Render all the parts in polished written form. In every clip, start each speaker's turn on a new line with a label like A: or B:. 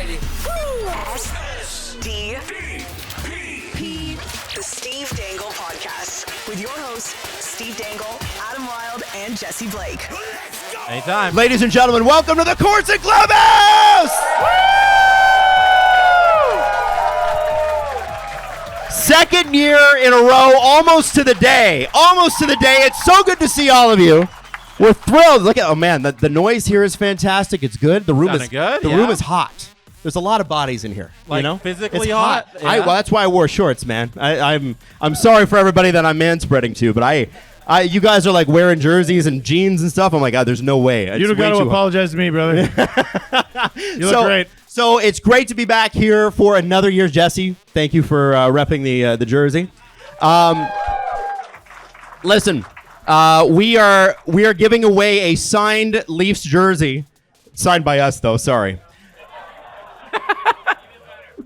A: SDP, the Steve Dangle Podcast, with your hosts, Steve Dangle, Adam Wilde, and Jesse Blake.
B: Anytime.
C: Ladies and gentlemen, welcome to the Course The Clubhouse! Second year in a row, almost to the day. It's so good to see all of you. We're thrilled. Look at, oh man, the noise here is fantastic. It's good. The room is
B: good.
C: The room is hot. There's a lot of bodies in here.
B: Like,
C: you know,
B: physically
C: it's
B: hot. Yeah.
C: Well, that's why I wore shorts, man. I'm sorry for everybody that I'm manspreading to, but you guys are like wearing jerseys and jeans and stuff. I'm like, God, there's no way.
D: You don't got to apologize to me, brother. You look great.
C: So it's great to be back here for another year, Jesse. Thank you for repping the jersey. Listen, we are giving away a signed Leafs jersey, signed by us though. Sorry.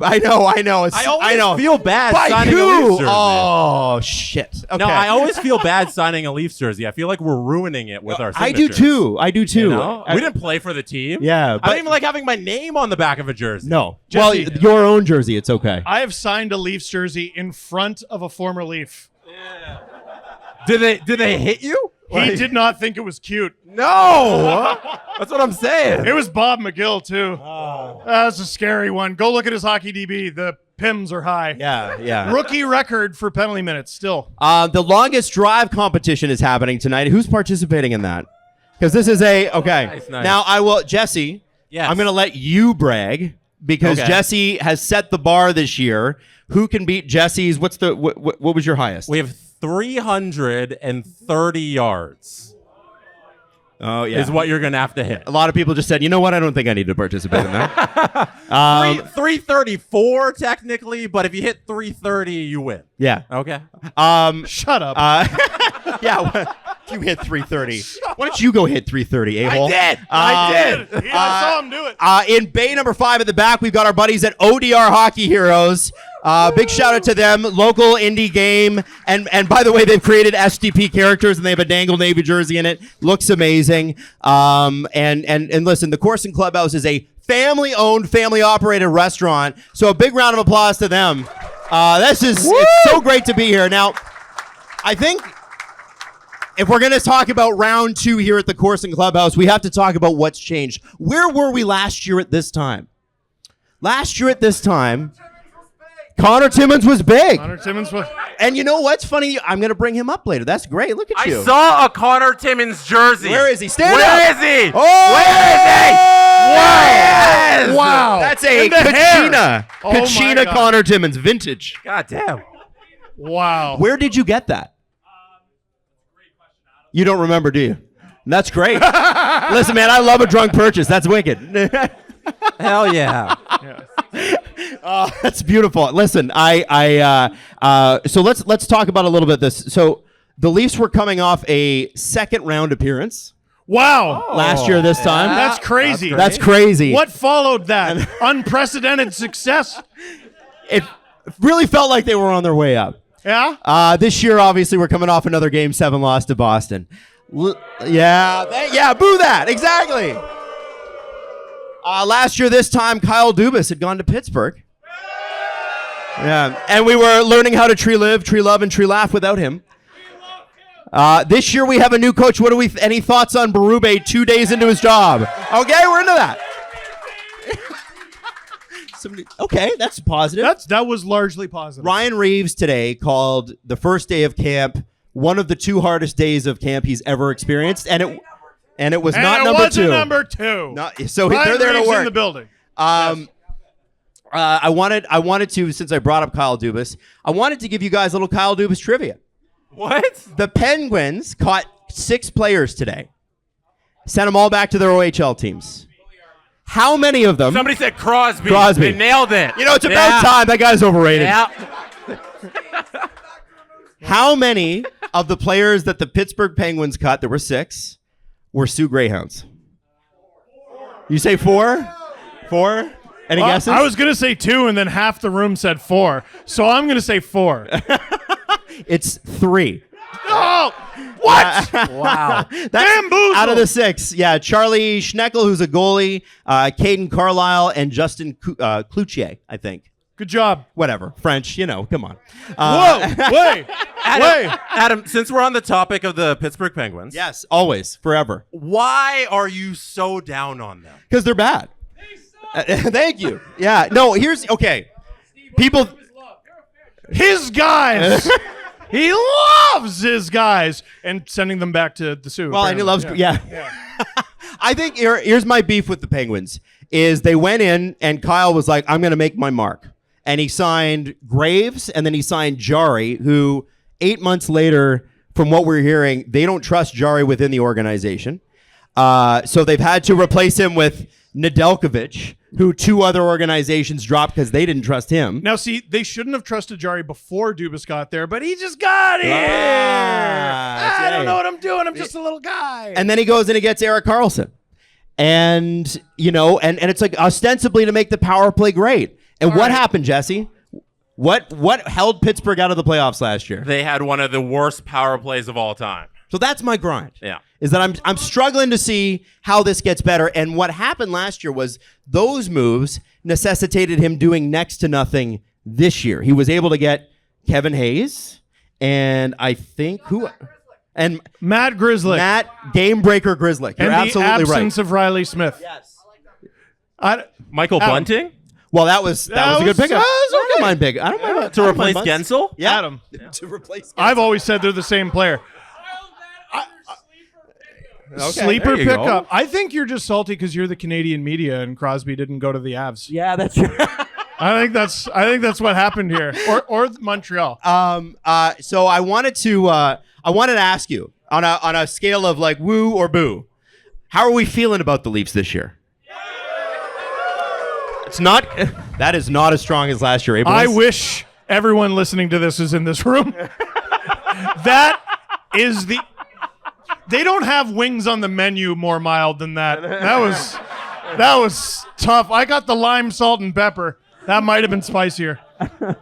C: I know.
B: I always feel bad
C: by
B: signing
C: who?
B: a Leafs jersey.
C: Oh shit. Okay.
B: No, I always feel bad signing a Leafs jersey. I feel like we're ruining it with our
C: I
B: signatures.
C: do too.
B: You know? We didn't play for the team.
C: Yeah,
B: I
C: but-
B: don't even like having my name on the back of a jersey.
C: No.
D: Jesse,
C: well, your own jersey, it's okay.
D: I have signed a Leafs jersey in front of a former Leaf.
B: Did they hit you?
D: He did not think it was cute.
B: No. That's what I'm saying.
D: It was Bob McGill, too. That's a scary one. Go look at his hockey DB. The PIMs are high.
C: Yeah.
D: Rookie record for penalty minutes still.
C: The longest drive competition is happening tonight. Who's participating in that? Because this is okay.
B: Nice.
C: Now I will, Jesse.
B: Yes.
C: I'm going to let you brag because
B: Okay.
C: Jesse has set the bar this year. Who can beat Jesse's? What was your highest?
B: We have 330 yards.
C: Oh yeah.
B: Is what you're going to have to hit.
C: A lot of people just said, you know what? I don't think I need to participate in that.
B: 334 technically, but if you hit 330, you win.
C: Yeah.
B: Okay.
D: Shut up.
C: Yeah. You hit 330. Why don't you go hit 330, a-hole?
B: I did.
D: I saw him do it.
C: In bay number 5 at the back, we've got our buddies at ODR Hockey Heroes. Big shout out to them, local indie game. And by the way, they've created SDP characters and they have a Dangle Navy jersey in it. Looks amazing. And listen, the Course and Clubhouse is a family-owned, family-operated restaurant. So a big round of applause to them. It's so great to be here. Now, I think if we're going to talk about round 2 here at the Course and Clubhouse, we have to talk about what's changed. Where were we last year at this time? Last year at this time, Connor Timmins was big.
D: Connor Timmins was...
C: And you know what's funny? I'm going to bring him up later. That's great. Look at you.
B: I saw a Connor Timmins jersey.
C: Where is he? Stand
B: Where
C: up.
B: is he?
C: Oh!
B: Where is he?
D: Wow.
C: That's a
D: And the hair.
C: Kachina.
D: Oh my
C: Kachina
D: God.
C: Connor Timmins, vintage.
B: God damn.
D: Wow.
C: Where did you get that? You don't remember, do you? That's great. Listen, man, I love a drunk purchase. That's wicked.
B: Hell yeah.
C: That's beautiful. Listen, so let's talk about a little bit this. So the Leafs were coming off a second round appearance
D: Wow.
C: last year this time.
D: That's crazy.
C: That's crazy.
D: What followed that? Unprecedented success.
C: It really felt like they were on their way up.
D: Yeah?
C: This year, obviously, we're coming off another Game 7 loss to Boston. Boo that. Exactly. Last year, this time, Kyle Dubas had gone to Pittsburgh. Yeah, and we were learning how to tree live, tree love, and tree laugh without him. This year, we have a new coach. Any thoughts on Berube 2 days into his job? Okay, we're into that. Okay, that's positive.
D: That was largely positive.
C: Ryan Reeves today called the first day of camp one of the 2 hardest days of camp he's ever experienced, and it was not number 2.
D: Number 2.
C: So
D: Ryan
C: they're there
D: Reeves
C: to work.
D: in the building.
C: Yes. I wanted to, since I brought up Kyle Dubas, I wanted to give you guys a little Kyle Dubas trivia.
B: What?
C: The Penguins caught 6 players today, sent them all back to their OHL teams. How many of them?
B: Somebody said Crosby.
C: Crosby.
B: They nailed it.
C: You know, it's about time. That guy's overrated.
B: Yeah.
C: How many of the players that the Pittsburgh Penguins cut, there were 6, were Sioux Greyhounds? You say 4? 4? Any guesses?
D: I was going to say 2, and then half the room said 4. So I'm going to say 4.
C: It's 3.
D: Oh! What?
B: Wow.
C: That's
D: Bamboozled.
C: out of the 6. Yeah, Charlie Schneckel, who's a goalie, Caden Carlisle, and Justin Cloutier, I think.
D: Good job.
C: Whatever. French, come on.
D: Whoa. Wait.
B: Adam, since we're on the topic of the Pittsburgh Penguins,
C: Yes, always, forever.
B: why are you so down on them?
C: Because they're bad. Thank you. Yeah, no, okay. People...
D: His guys. He loves his guys and sending them back to the Sioux.
C: Well, and he loves...
D: apparently.
C: Yeah. I think here's my beef with the Penguins, is they went in and Kyle was like, I'm going to make my mark. And he signed Graves and then he signed Jari, who 8 months later, from what we're hearing, they don't trust Jari within the organization. So they've had to replace him with Nedeljkovic, who 2 other organizations dropped because they didn't trust him.
D: Now, see, they shouldn't have trusted Jari before Dubas got there, but he just got here. I don't know what I'm doing. I'm just a little guy.
C: And then he goes and he gets Erik Karlsson. And, and it's like ostensibly to make the power play great. And what happened, Jesse? What held Pittsburgh out of the playoffs last year?
B: They had one of the worst power plays of all time.
C: So that's my grind.
B: Yeah.
C: Is that I'm struggling to see how this gets better. And what happened last year was those moves necessitated him doing next to nothing this year. He was able to get Kevin Hayes and I think and
D: Matt Grizzlick.
C: Matt Game Breaker Grizzlick. You're
D: and
C: absolutely
D: the absence of Riley Smith.
C: Yes.
B: Michael
D: Adam.
B: Bunting
C: Well, that was a good pickup.
D: that was
C: I don't
D: okay.
C: mind big. I don't mind
B: to
C: I don't
B: replace
C: mind Bunts.
B: Gensel?
C: Yeah.
D: Adam.
C: To replace.
D: I've always said they're the same player. Sleeper
B: there you go.
D: pickup. I think you're just salty because you're the Canadian media and Crosby didn't go to the Avs.
C: Yeah, that's true.
D: I think that's what happened here, or Montreal.
C: So I wanted to ask you on a scale of like woo or boo, how are we feeling about the Leafs this year? That is not as strong as last year. Eh, boys?
D: I wish everyone listening to this is in this room. That is They don't have wings on the menu more mild than that. That was tough. I got the lime, salt, and pepper. That might have been spicier.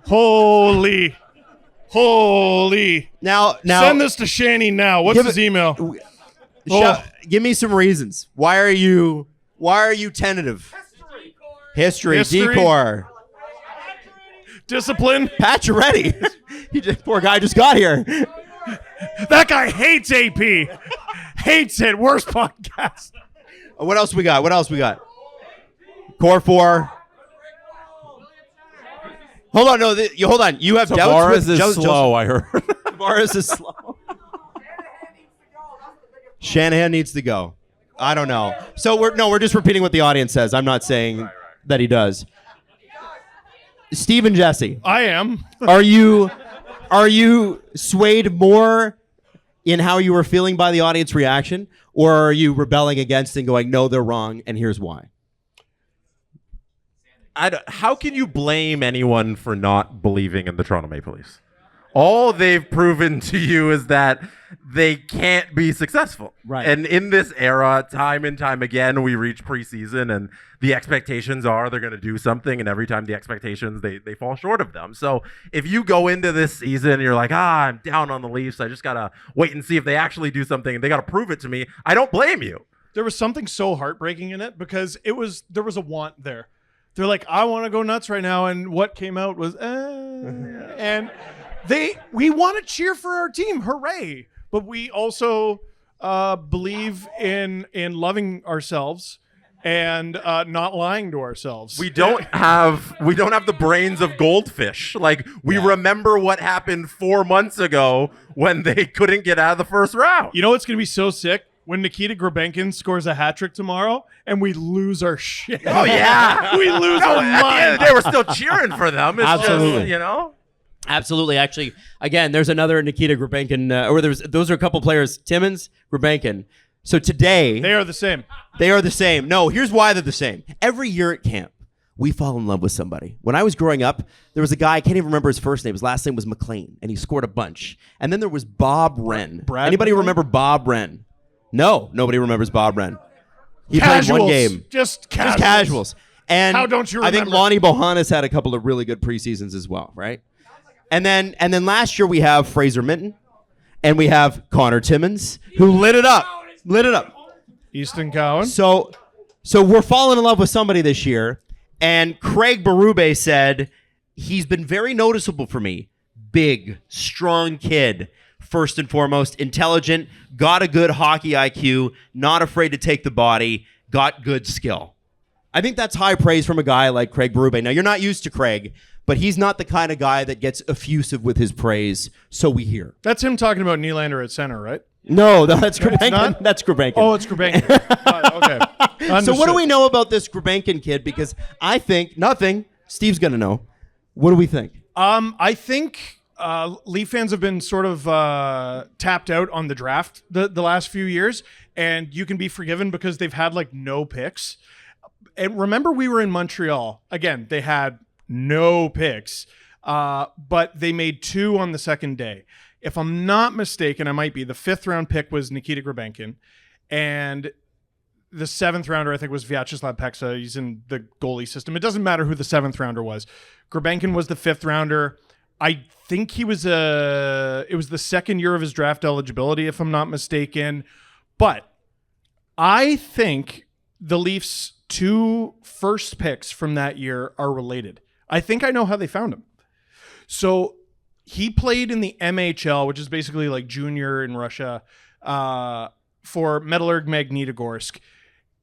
D: Holy.
C: Now
D: Send this to Shanny now. What's his email?
C: Give me some reasons. Why are you tentative? History. Decor.
D: Discipline.
C: Pacioretty. Poor guy just got here.
D: That guy hates AP. Hates it. Worst podcast.
C: What else we got? Core 4. Hold on, hold on. You have doubts
B: Tavares is slow, I heard.
C: Tavares is slow. Shanahan needs to go. I don't know. So we're just repeating what the audience says. I'm not saying that he does. Steve and Jesse,
D: I am.
C: are you swayed more in how you were feeling by the audience reaction, or are you rebelling against and going, no, they're wrong, and here's why?
B: How can you blame anyone for not believing in the Toronto Maple Leafs? All they've proven to you is that they can't be successful.
C: Right.
B: And in this era, time and time again, we reach preseason and the expectations are they're going to do something. And every time the expectations, they fall short of them. So if you go into this season and you're like, I'm down on the Leafs, I just got to wait and see if they actually do something and they got to prove it to me, I don't blame you.
D: There was something so heartbreaking in it because there was a want there. They're like, I want to go nuts right now. And what came out was, and we want to cheer for our team. Hooray. But we also believe in loving ourselves and not lying to ourselves.
B: We don't have the brains of goldfish. Like we remember what happened 4 months ago when they couldn't get out of the first round.
D: You know what's going to be so sick? When Nikita Grebenkin scores a hat trick tomorrow and we lose our shit.
B: Oh yeah.
D: We lose our mind.
B: They were still cheering for them. It's
C: Absolutely.
B: Just,
C: Absolutely. Actually, again, there's another Nikita Grebenkin, those are a couple players, Timmins, Grebenkin. So today,
D: They are the same.
C: they are the same. No, here's why they're the same. Every year at camp, we fall in love with somebody. When I was growing up, there was a guy, I can't even remember his first name. His last name was McLean, and he scored a bunch. And then there was Bob Wren. Anybody
D: McLean?
C: remember Bob Wren? No, nobody remembers Bob Wren. He
D: Casuals.
C: played one game.
D: Just casuals.
C: Just casuals. And
D: How don't you
C: I think
D: remember?
C: Lonnie Bohannes had a couple of really good preseasons as well, right? And then last year we have Fraser Minton. and we have Connor Timmins, who lit it up.
D: Easton Cowan.
C: So we're falling in love with somebody this year, and Craig Berube said he's been very noticeable for me. Big, strong kid, first and foremost, intelligent, got a good hockey IQ, not afraid to take the body, got good skill. I think that's high praise from a guy like Craig Berube. Now, you're not used to Craig, but he's not the kind of guy that gets effusive with his praise, so we hear.
D: That's him talking about Nylander at center, right?
C: No, that's Grebenkin.
D: not?
C: That's Grebenkin.
D: Oh, it's Grebenkin. Okay.
C: So what do we know about this Grebenkin kid? Because I think nothing. Steve's going to know. What do we think?
D: I think Leaf fans have been sort of tapped out on the draft the last few years, and you can be forgiven because they've had like no picks. And remember, we were in Montreal. Again, they had no picks, but they made 2 on the second day. If I'm not mistaken, I might be. The 5th round pick was Nikita Grebenkin, and the 7th rounder, I think, was Vyacheslav Peksa. He's in the goalie system. It doesn't matter who the 7th rounder was. Grebenkin was the 5th rounder. I think it was the second year of his draft eligibility, if I'm not mistaken. But I think the Leafs' 2 first picks from that year are related. I think I know how they found him. So he played in the MHL, which is basically like junior in Russia, for Metallurg Magnitogorsk.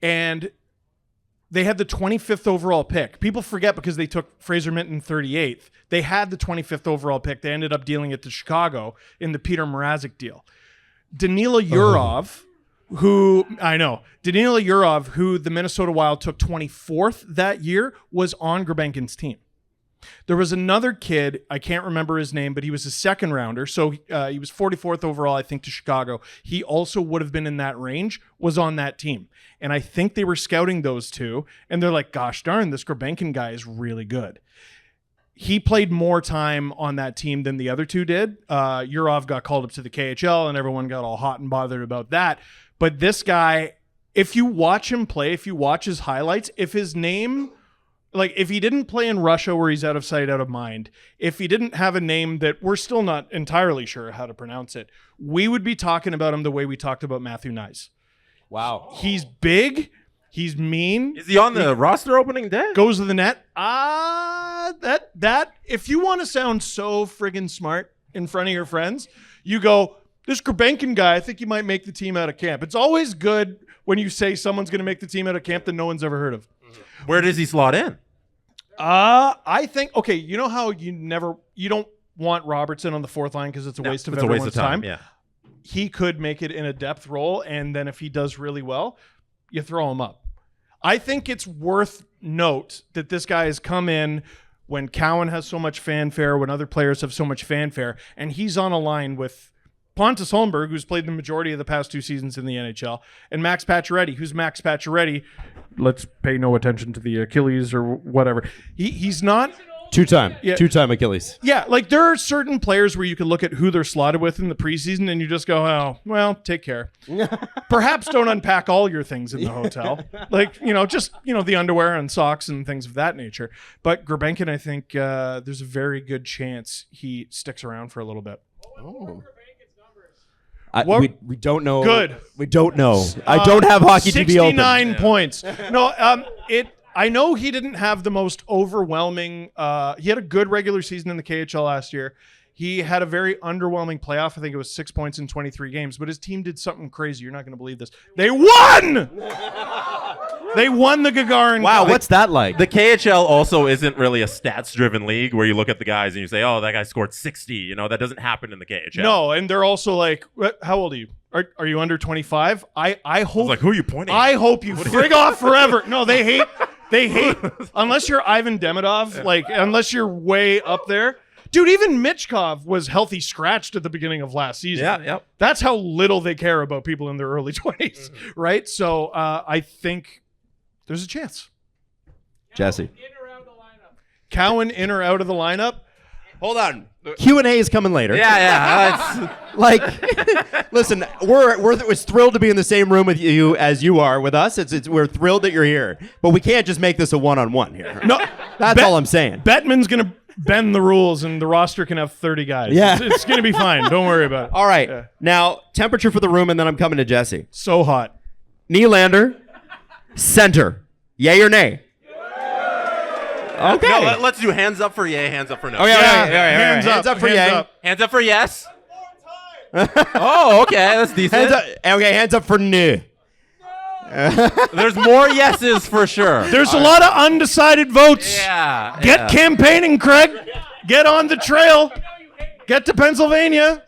D: And they had the 25th overall pick. People forget because they took Fraser Minton 38th. They had the 25th overall pick. They ended up dealing it to Chicago in the Peter Mrazek deal. Danila Yurov, who the Minnesota Wild took 24th that year, was on Grebenkin's team. There was another kid, I can't remember his name, but he was a 2nd rounder. So he was 44th overall, I think, to Chicago. He also would have been in that range, was on that team. And I think they were scouting those 2. And they're like, gosh darn, this Grebenkin guy is really good. He played more time on that team than the other 2 did. Yurov got called up to the KHL and everyone got all hot and bothered about that. But this guy, if you watch him play, if you watch his highlights, if his name... Like, if he didn't play in Russia where he's out of sight, out of mind, if he didn't have a name that we're still not entirely sure how to pronounce it, we would be talking about him the way we talked about Matthew Nyes.
C: Wow.
D: He's big. He's mean.
B: Is he on the roster opening day?
D: Goes to the net. That if you want to sound so friggin' smart in front of your friends, you go, this Grebenkin guy, I think he might make the team out of camp. It's always good when you say someone's going to make the team out of camp that no one's ever heard of.
B: Where does he slot in?
D: I think, okay, you know how you don't want Robertson on the 4th line because it's a waste of everyone's time.
B: Yeah.
D: He could make it in a depth role, and then if he does really well, you throw him up. I think it's worth note that this guy has come in when Cowan has so much fanfare, when other players have so much fanfare, and he's on a line with Pontus Holmberg, who's played the majority of the past 2 seasons in the NHL, and Max Pacioretty, who's Max Pacioretty. Let's pay no attention to the Achilles or whatever. He's not...
C: Two-time Achilles.
D: Yeah, like there are certain players where you can look at who they're slotted with in the preseason and you just go, oh, well, take care. Perhaps don't unpack all your things in the hotel. Like, just, the underwear and socks and things of that nature. But Grebenkin, I think there's a very good chance he sticks around for a little bit.
C: Oh. We don't know.
D: Good.
C: We don't know. I don't have hockey TV open.
D: 69 points. No, I know he didn't have the most overwhelming. He had a good regular season in the KHL last year. He had a very underwhelming playoff. I think it was 6 points in 23 games. But his team did something crazy. You're not going to believe this. They won! They won the Gagarin
C: Wow,
D: Cup.
C: what's that like?
B: The KHL also isn't really a stats-driven league where you look at the guys and you say, oh, that guy scored 60. That doesn't happen in the KHL.
D: No, and they're also like, how old are you? Are you under 25? I hope.
B: I was like, who are you pointing at?
D: I hope you frig off forever. No, they hate, unless you're Ivan Demidov, unless you're way up there. Dude, even Michkov was healthy scratched at the beginning of last season.
B: Yeah, yep.
D: That's how little they care about people in their early 20s, right? So I think there's a chance.
C: Jesse.
D: Cowan in or out of the lineup?
B: Hold on.
C: Q&A is coming later.
B: Yeah.
C: Listen, we're thrilled to be in the same room with you as you are with us. We're thrilled that you're here, but we can't just make this a one-on-one here.
D: No,
C: that's all I'm saying.
D: Bettman's gonna bend the rules and the roster can have 30 guys.
C: Yeah.
D: It's going to be fine. Don't worry about it.
C: All right.
D: Yeah.
C: Now, temperature for the room, and then I'm coming to Jesse.
D: So hot.
C: Nylander, center. Yay or nay? Okay.
B: No, let's do hands up for yay, hands up for no.
C: Okay,
D: Hands
C: hands up for
D: hands
C: yay.
D: up.
B: Hands up for yes. Oh, okay, that's decent.
C: Hands up. Okay, hands up for no.
B: There's more yeses for sure.
D: There's a lot of undecided votes.
B: Yeah.
D: Get campaigning, Craig. Get on the trail. Get to Pennsylvania.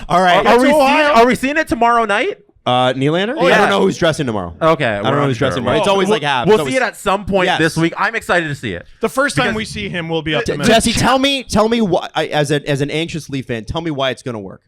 C: All right.
B: Are we seeing it tomorrow night?
C: Nylander?
B: yeah.
C: I don't know who's dressing tomorrow.
B: Okay,
C: I don't know who's dressing tomorrow. It's
B: Well,
C: always like half.
B: We'll
C: It's
B: see it at some point
C: Yes.
B: this week. I'm excited to see it.
D: The first time
B: Because-
D: we see him will be up to minutes.
C: Jesse, tell me why, as an anxious Leaf fan, tell me why it's going to work.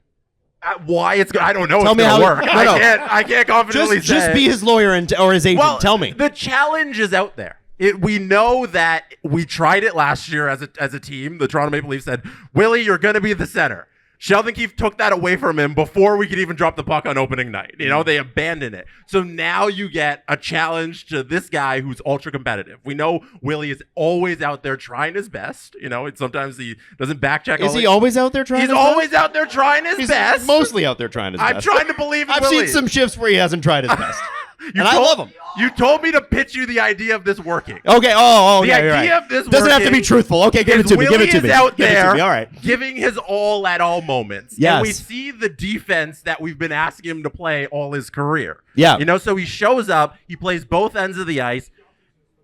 B: Why it's I don't know.
C: Tell
B: it's
C: me
B: gonna
C: how-
B: work.
C: no, no.
B: I can't confidently say.
C: Just be his lawyer or his agent.
B: Well,
C: tell me.
B: The challenge is out there. We know that we tried it last year as a team. The Toronto Maple Leafs said, Willie, you're going to be the center. Sheldon Keefe took that away from him before we could even drop the puck on opening night. You know, they abandoned it. So now you get a challenge to this guy who's ultra competitive. We know Willie is always out there trying his best. You know, sometimes he doesn't backcheck.
C: Is he always out there trying
B: He's
C: his
B: always
C: best?
B: out there trying his best.
C: Mostly out there trying his
B: I'm
C: best.
B: trying to believe in
C: I've
B: Willie.
C: seen some shifts where he hasn't tried his best.
B: You
C: and I love him.
B: You told me to pitch you the idea of this working.
C: Okay.
B: The
C: yeah, you're
B: idea
C: right.
B: of this
C: doesn't have to be
B: working
C: truthful. Okay, give it
B: is
C: to me. Give
B: Willie
C: it to me.
B: is out
C: Give it to
B: there
C: me. All right.
B: giving his all at all moments.
C: Yes.
B: And we see the defense that we've been asking him to play all his career.
C: Yeah.
B: You know, so he shows up, he plays both ends of the ice.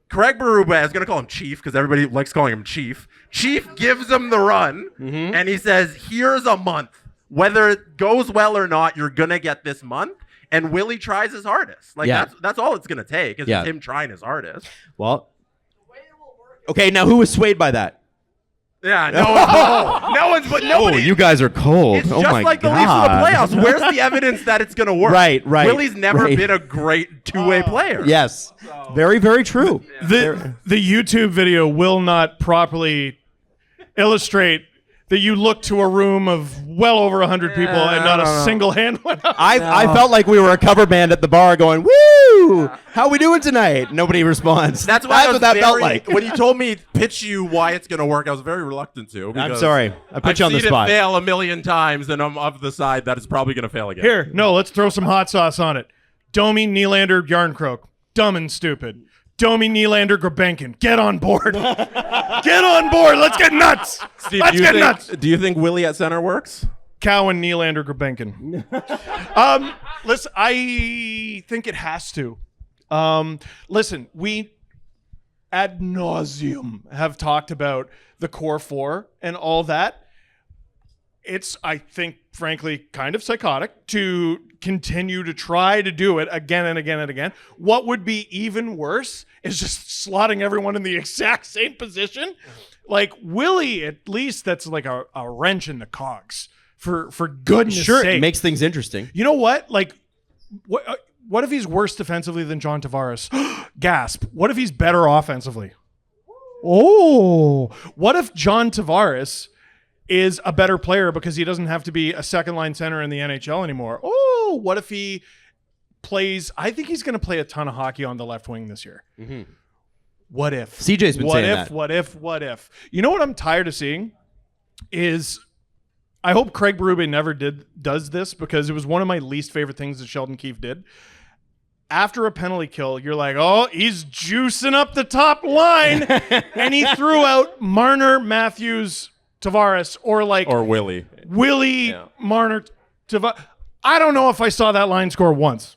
B: Craig Berube, I was going to call him Chief because everybody likes calling him Chief. Chief gives him the run, and he says, here's a month. Whether it goes well or not, you're going to get this month. And Willie tries his hardest. Like,
C: Yeah.
B: that's all it's going to take is
C: Yeah.
B: him trying his hardest.
C: Well. Okay, now who was swayed by that?
B: Yeah, no one's, but nobody.
C: Oh, you guys are cold.
B: It's
C: oh
B: just
C: my
B: like
C: God.
B: the Leafs in the playoffs. Where's the evidence that it's going to work?
C: Right.
B: Willie's never
C: right.
B: been a great two-way player.
C: Yes. Very, very true.
D: The YouTube video will not properly illustrate that you look to a room of well over 100 people and not a single hand went up.
C: I felt like we were a cover band at the bar going, woo! How we doing tonight? Nobody responds.
B: That's why
C: what that felt like.
B: When you told me pitch you why it's going to work, I was very reluctant to.
C: I'm
B: because
C: sorry. I put you on the
B: I've seen
C: spot.
B: it fail a million times, and I'm of the side that it's probably going to fail again.
D: Here, no, let's throw some hot sauce on it. Domi, Nylander, Yarncroke. Dumb and stupid. Domi, Nylander, Grebenkin. Get on board. Get on board. Let's get nuts.
B: Steve,
D: Let's get nuts.
B: do you think Willie at center works?
D: Cowan, Nylander, Grebenkin. Listen, I think it has to. Listen, we ad nauseum have talked about the core four and all that. It's, I think, frankly, kind of psychotic to continue to try to do it again and again and again. What would be even worse is just slotting everyone in the exact same position. Like Willie, at least that's like a wrench in the cogs for goodness
C: Sure,
D: sake.
C: it makes things interesting.
D: You know what? Like, what if he's worse defensively than John Tavares? Gasp. What if he's better offensively? Oh, what if John Tavares is a better player because he doesn't have to be a second line center in the NHL anymore? Oh, what if he plays? I think he's going to play a ton of hockey on the left wing this year. Mm-hmm. What if?
C: CJ's been saying that.
D: What if? You know what I'm tired of seeing is, I hope Craig Berube never does this because it was one of my least favorite things that Sheldon Keefe did. After a penalty kill, you're like, oh, he's juicing up the top line. And he threw out Marner, Matthews, Tavares, or
B: Willie.
D: Yeah. Marner, Tavares. I don't know if I saw that line score once.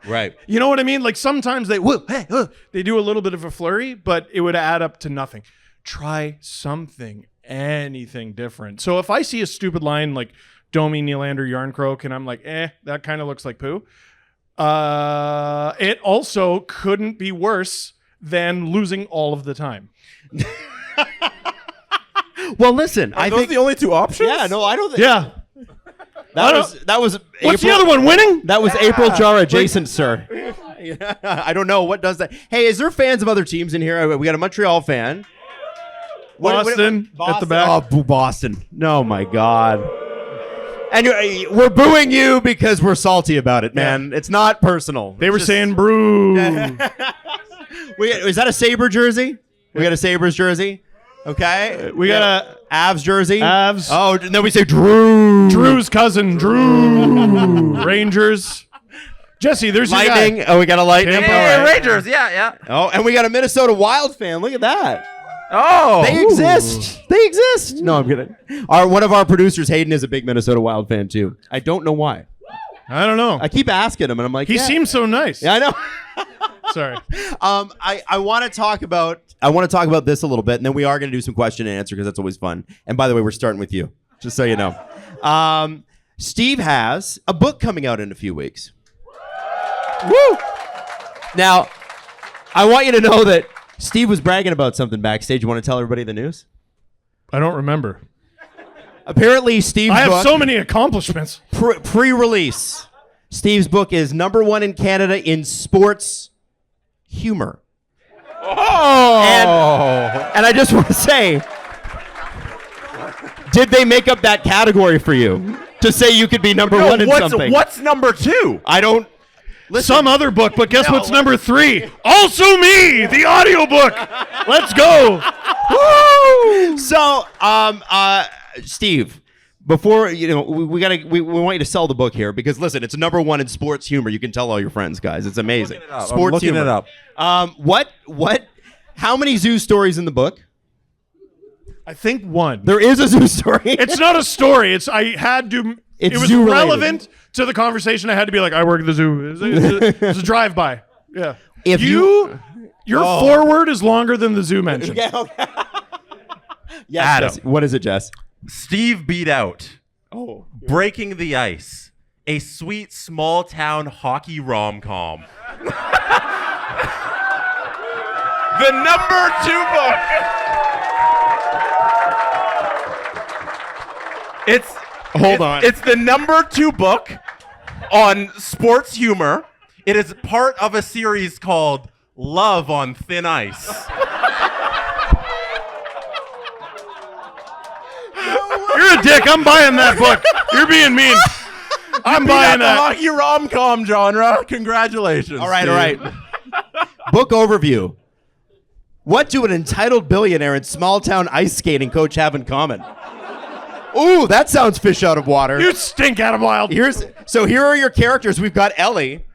C: Right.
D: You know what I mean? Like sometimes they do a little bit of a flurry, but it would add up to nothing. Try something, anything different. So if I see a stupid line like Domi, Nylander, Yarncroke, and I'm like, that kind of looks like poo. It also couldn't be worse than losing all of the time.
C: Well, listen,
B: Are those the only two options?
C: Yeah, no, I don't think.
D: Yeah.
C: That was.
D: What's the other one? Winning?
C: That was April Jar adjacent, sir. I don't know what does that. Hey, is there fans of other teams in here? We got a Montreal fan.
D: Boston at the back.
C: Oh, boo Boston. No, my God. And we're booing you because we're salty about it, man. It's not personal.
D: They were saying brew.
C: Is that a Sabre jersey? We got a Sabres jersey. Okay.
D: We got a
C: Avs jersey.
D: Avs.
C: Oh, and then we say Drew.
D: Drew's cousin, Drew. Rangers. Jesse, there's your
C: Lightning.
D: guy.
C: Oh, we got a Lightning.
D: Tampa.
C: All
B: Hey,
C: right.
B: Rangers, yeah.
C: Oh, and we got a Minnesota Wild fan. Look at that.
B: Oh,
C: They exist. They exist. No, I'm kidding. One of our producers, Hayden, is a big Minnesota Wild fan too. I don't know why.
D: I don't know.
C: I keep asking him, and I'm like,
D: He
C: yeah.
D: seems so nice.
C: Yeah, I know.
D: Sorry.
C: I want to talk about this a little bit, and then we are going to do some question and answer because that's always fun. And by the way, we're starting with you, just so you know. Steve has a book coming out in a few weeks. Woo! Now, I want you to know that Steve was bragging about something backstage. You want to tell everybody the news?
D: I don't remember.
C: Apparently, Steve's
D: I have
C: book,
D: so many accomplishments.
C: pre-release. Steve's book is #1 in Canada in sports humor.
B: oh.
C: And I just want to say, did they make up that category for you to say you could be number one in something?
B: What's number 2?
C: I don't. Listen,
D: Some other book, but guess what's number 3? Also me, the audiobook. Let's go.
C: Woo! So, Steve, before we want you to sell the book here because listen, it's #1 in sports humor. You can tell all your friends, guys. It's amazing. Sports
B: I'm looking
C: humor.
B: it up.
C: How many zoo stories in the book?
D: I think 1.
C: There is a zoo story.
D: It's not a story. It was
C: zoo related.
D: relevant to the conversation. I had to be like, I work at the zoo. It's a drive-by. Yeah.
C: If
D: your forward is longer than the zoo mention.
C: Yeah, okay. Yes,
B: Adam.
C: Jesse. What is it, Jess?
B: Steve beat out Breaking the Ice, a sweet small town hockey rom-com. The number 2 book.
C: Hold on.
B: It's the number 2 book on sports humor. It is part of a series called Love on Thin Ice.
D: You're a dick. I'm buying that book. You're being mean. I'm buying
B: the
D: that.
B: hockey rom-com genre. Congratulations.
C: All right,
B: Steve.
C: all right. Book overview. What do an entitled billionaire and small-town ice skating coach have in common? Ooh, that sounds fish out of water.
D: You stink, Adam Wild.
C: Here are your characters. We've got Ellie.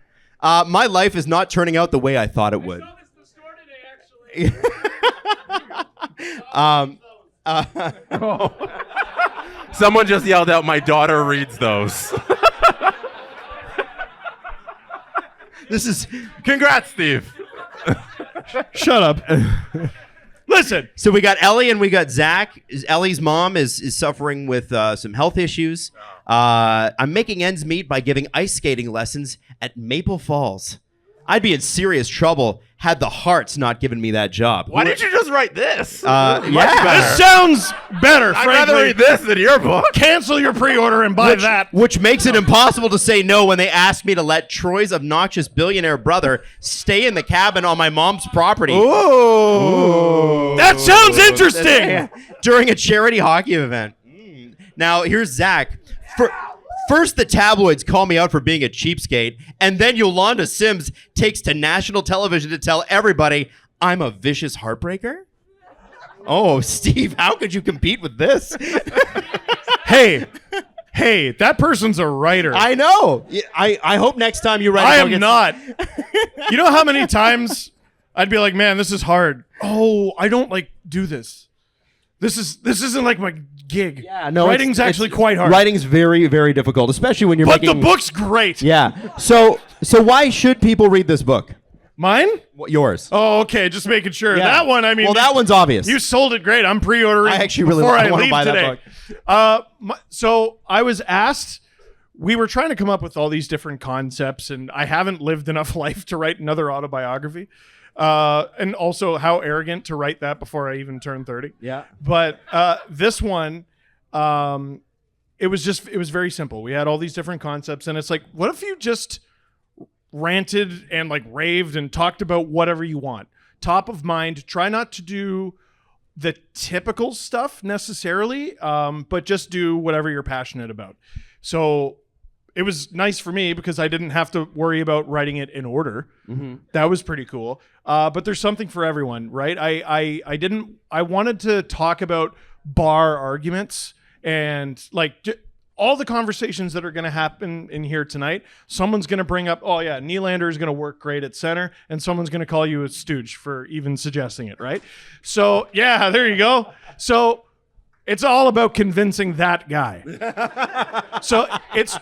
C: My life is not turning out the way I thought it would.
B: Someone just yelled out, "My daughter reads those."
C: This is
B: Congrats, Steve.
D: Shut up. Listen.
C: so we got Ellie and we got Zach. Ellie's mom is suffering with some health issues. I'm making ends meet by giving ice skating lessons at Maple Falls. I'd be in serious trouble had the Hearts not given me that job.
B: Why didn't you just write this?
C: Yeah.
D: This sounds better,
B: I'd
D: frankly.
B: rather read this than your book.
D: Cancel your pre-order and buy that.
C: Which makes it impossible to say no when they ask me to let Troy's obnoxious billionaire brother stay in the cabin on my mom's property.
B: Ooh.
D: That sounds interesting.
C: During a charity hockey event. Now, here's Zach. First, the tabloids call me out for being a cheapskate, and then Yolanda Sims takes to national television to tell everybody I'm a vicious heartbreaker? Oh, Steve, how could you compete with this?
D: Hey, that person's a writer.
C: I know. I hope next time you write
D: I
C: a book,
D: am not. You know how many times I'd be like, man, this is hard. Oh, I don't do this. This isn't like my gig.
C: Yeah, no.
D: Writing's actually quite hard.
C: Writing's very, very difficult, especially when you're
D: But
C: making...
D: the book's great.
C: Yeah. So why should people read this book?
D: Mine?
C: Yours.
D: Oh, okay. Just making sure.
C: Yeah.
D: That one, I mean.
C: Well, that one's obvious.
D: You sold it great. I'm pre-ordering
C: I actually really
D: before I
C: want to
D: leave
C: buy
D: today.
C: that book.
D: So I was asked, we were trying to come up with all these different concepts, and I haven't lived enough life to write another autobiography. And also how arrogant to write that before I even turned 30.
C: Yeah.
D: But this one, it was very simple. We had all these different concepts, and it's like, what if you just ranted and raved and talked about whatever you want? Top of mind. Try not to do the typical stuff necessarily, but just do whatever you're passionate about. So it was nice for me because I didn't have to worry about writing it in order. That was pretty cool. But there's something for everyone, right? I wanted to talk about bar arguments and like all the conversations that are going to happen in here tonight. Someone's going to bring up, oh yeah, Nylander is going to work great at center, and someone's going to call you a stooge for even suggesting it, right? So yeah, there you go. So it's all about convincing that guy. So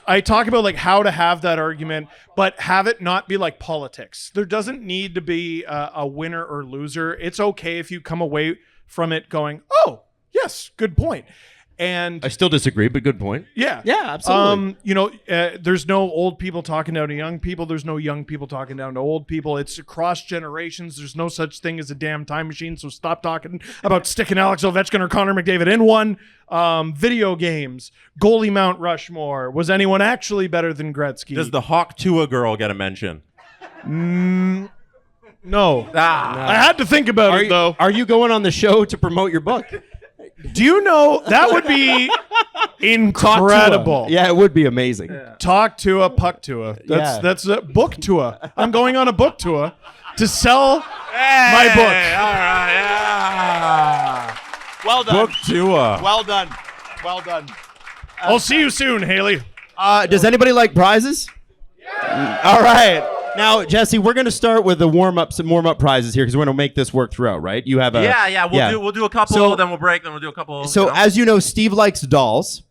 D: I talk about like how to have that argument, but have it not be like politics. There doesn't need to be a winner or loser. It's okay if you come away from it going, oh, yes, good point. And
C: I still disagree, but good point.
D: Yeah.
C: Yeah, absolutely.
D: There's no old people talking down to young people. There's no young people talking down to old people. It's across generations. There's no such thing as a damn time machine. So stop talking about sticking Alex Ovechkin or Connor McDavid in one. Video games, goalie Mount Rushmore. Was anyone actually better than Gretzky?
B: Does the Hawk Tua girl get a mention?
D: No. I had to think about it, though.
C: Are you going on the show to promote your book?
D: Do you know that would be incredible?
C: Yeah, it would be amazing. Yeah.
D: Talk to a puck to a. That's a book tour. I'm going on a book tour to sell my book.
B: All right, yeah.
C: Well done.
B: Book tour.
C: Well done. Well done.
D: I'll see you soon, Haley.
C: Does anybody like prizes? Yeah. All right. Now, Jesse, we're going to start with some warm-up prizes here because we're going to make this work throughout, right? You have a
B: We'll do a couple, then we'll break, then we'll do a couple.
C: So, as you know, Steve likes dolls,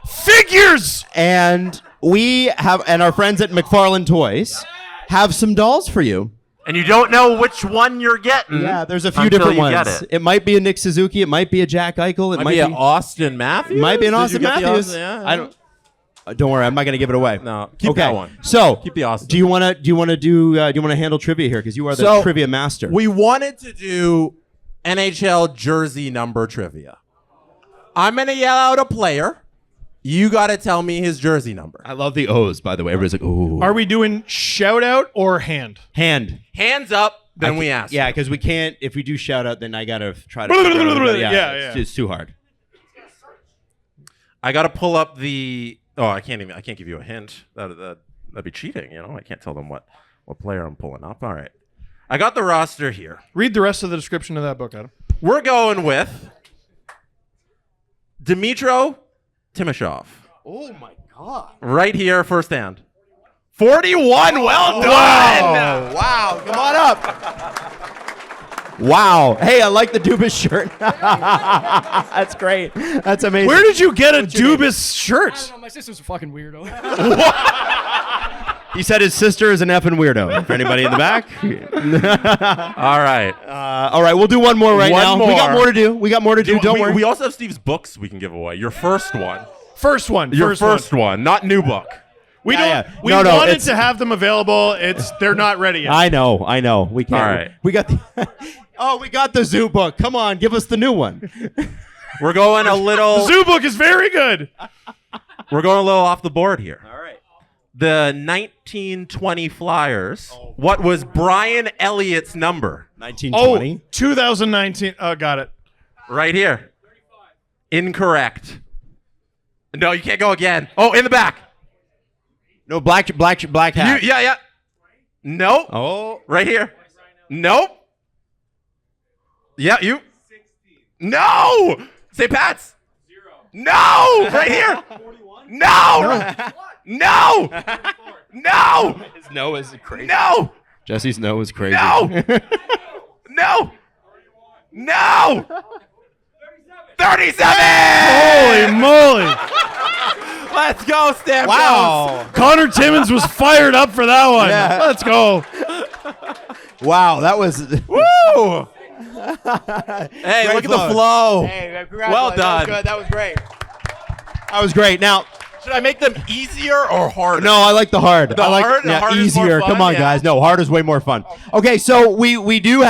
D: figures,
C: and our friends at McFarlane Toys have some dolls for you.
B: And you don't know which one you're getting.
C: Yeah, there's a few different ones. It might be a Nick Suzuki, it might be a Jack Eichel, it might be
B: an Austin Matthews.
C: It might be an Austin Matthews.
B: I don't.
C: Don't worry, I'm not going to give it away.
B: No, keep that one.
C: So,
B: keep the Austin.
C: Do you want to handle trivia here because you are the trivia master?
B: We wanted to do NHL jersey number trivia. I'm going to yell out a player. You got to tell me his jersey number.
C: I love the O's, by the way. Everybody's like, ooh.
D: Are we doing shout out or hand?
C: Hand.
B: Hands up, then we ask.
C: Yeah, because we can't. If we do shout out, then I got to try to. It's too hard.
B: I got to pull up the. Oh, I can't give you a hint. That'd be cheating, you know? I can't tell them what player I'm pulling up. All right. I got the roster here.
D: Read the rest of the description of that book, Adam.
B: We're going with Dmytro Timashov.
C: Oh, my God.
B: Right here, first hand. 41. Well done.
C: Wow. Come on up. Wow. Hey, I like the Dubas shirt. That's great. That's amazing.
D: Where did you get a Dubas shirt?
E: I don't know. My sister's a fucking weirdo.
C: He said his sister is an effing weirdo. For anybody in the back.
B: All right.
C: All right. We'll do one more now.
B: More.
C: We got more to do. Don't worry.
B: We also have Steve's books we can give away. Your first one.
D: First one.
B: Your first one. Not new book.
D: We wanted to have them available. They're not ready yet.
C: I know. We can't.
B: All right.
C: We got we got the zoo book. Come on, give us the new one.
B: We're going a little.
D: The zoo book is very good.
B: We're going a little off the board here.
C: All right.
B: The 1920 Flyers. What was Brian Elliott's number?
C: 1920.
D: 2019. Oh, got it.
B: Right here. 35. Incorrect. No, you can't go again. Oh, in the back.
C: No, black hat.
B: Yeah. Nope.
C: Oh.
B: Right here. Nope. Yeah, you.
E: 60.
B: No. St. Pat's.
E: 0.
B: No. Right here.
E: 41.
B: No. No. No.
C: His no is crazy.
B: No.
C: Jesse's no is crazy.
B: No. No. No. 37.
D: Holy moly.
B: Let's go, Stamkos.
C: Wow.
D: Connor Timmins was fired up for that one.
C: Yeah.
D: Let's go.
C: Wow, that was.
B: Woo. Hey,
C: Great
B: look at the flow.
C: Hey,
B: well done.
C: That was great. That was great. Now,
B: should I make them easier or harder?
C: no, I like the hard.
B: The hard? The hard is more
C: easier.
B: fun?
C: Come on,
B: Yeah.
C: guys. No, hard is way more fun. Okay, so we do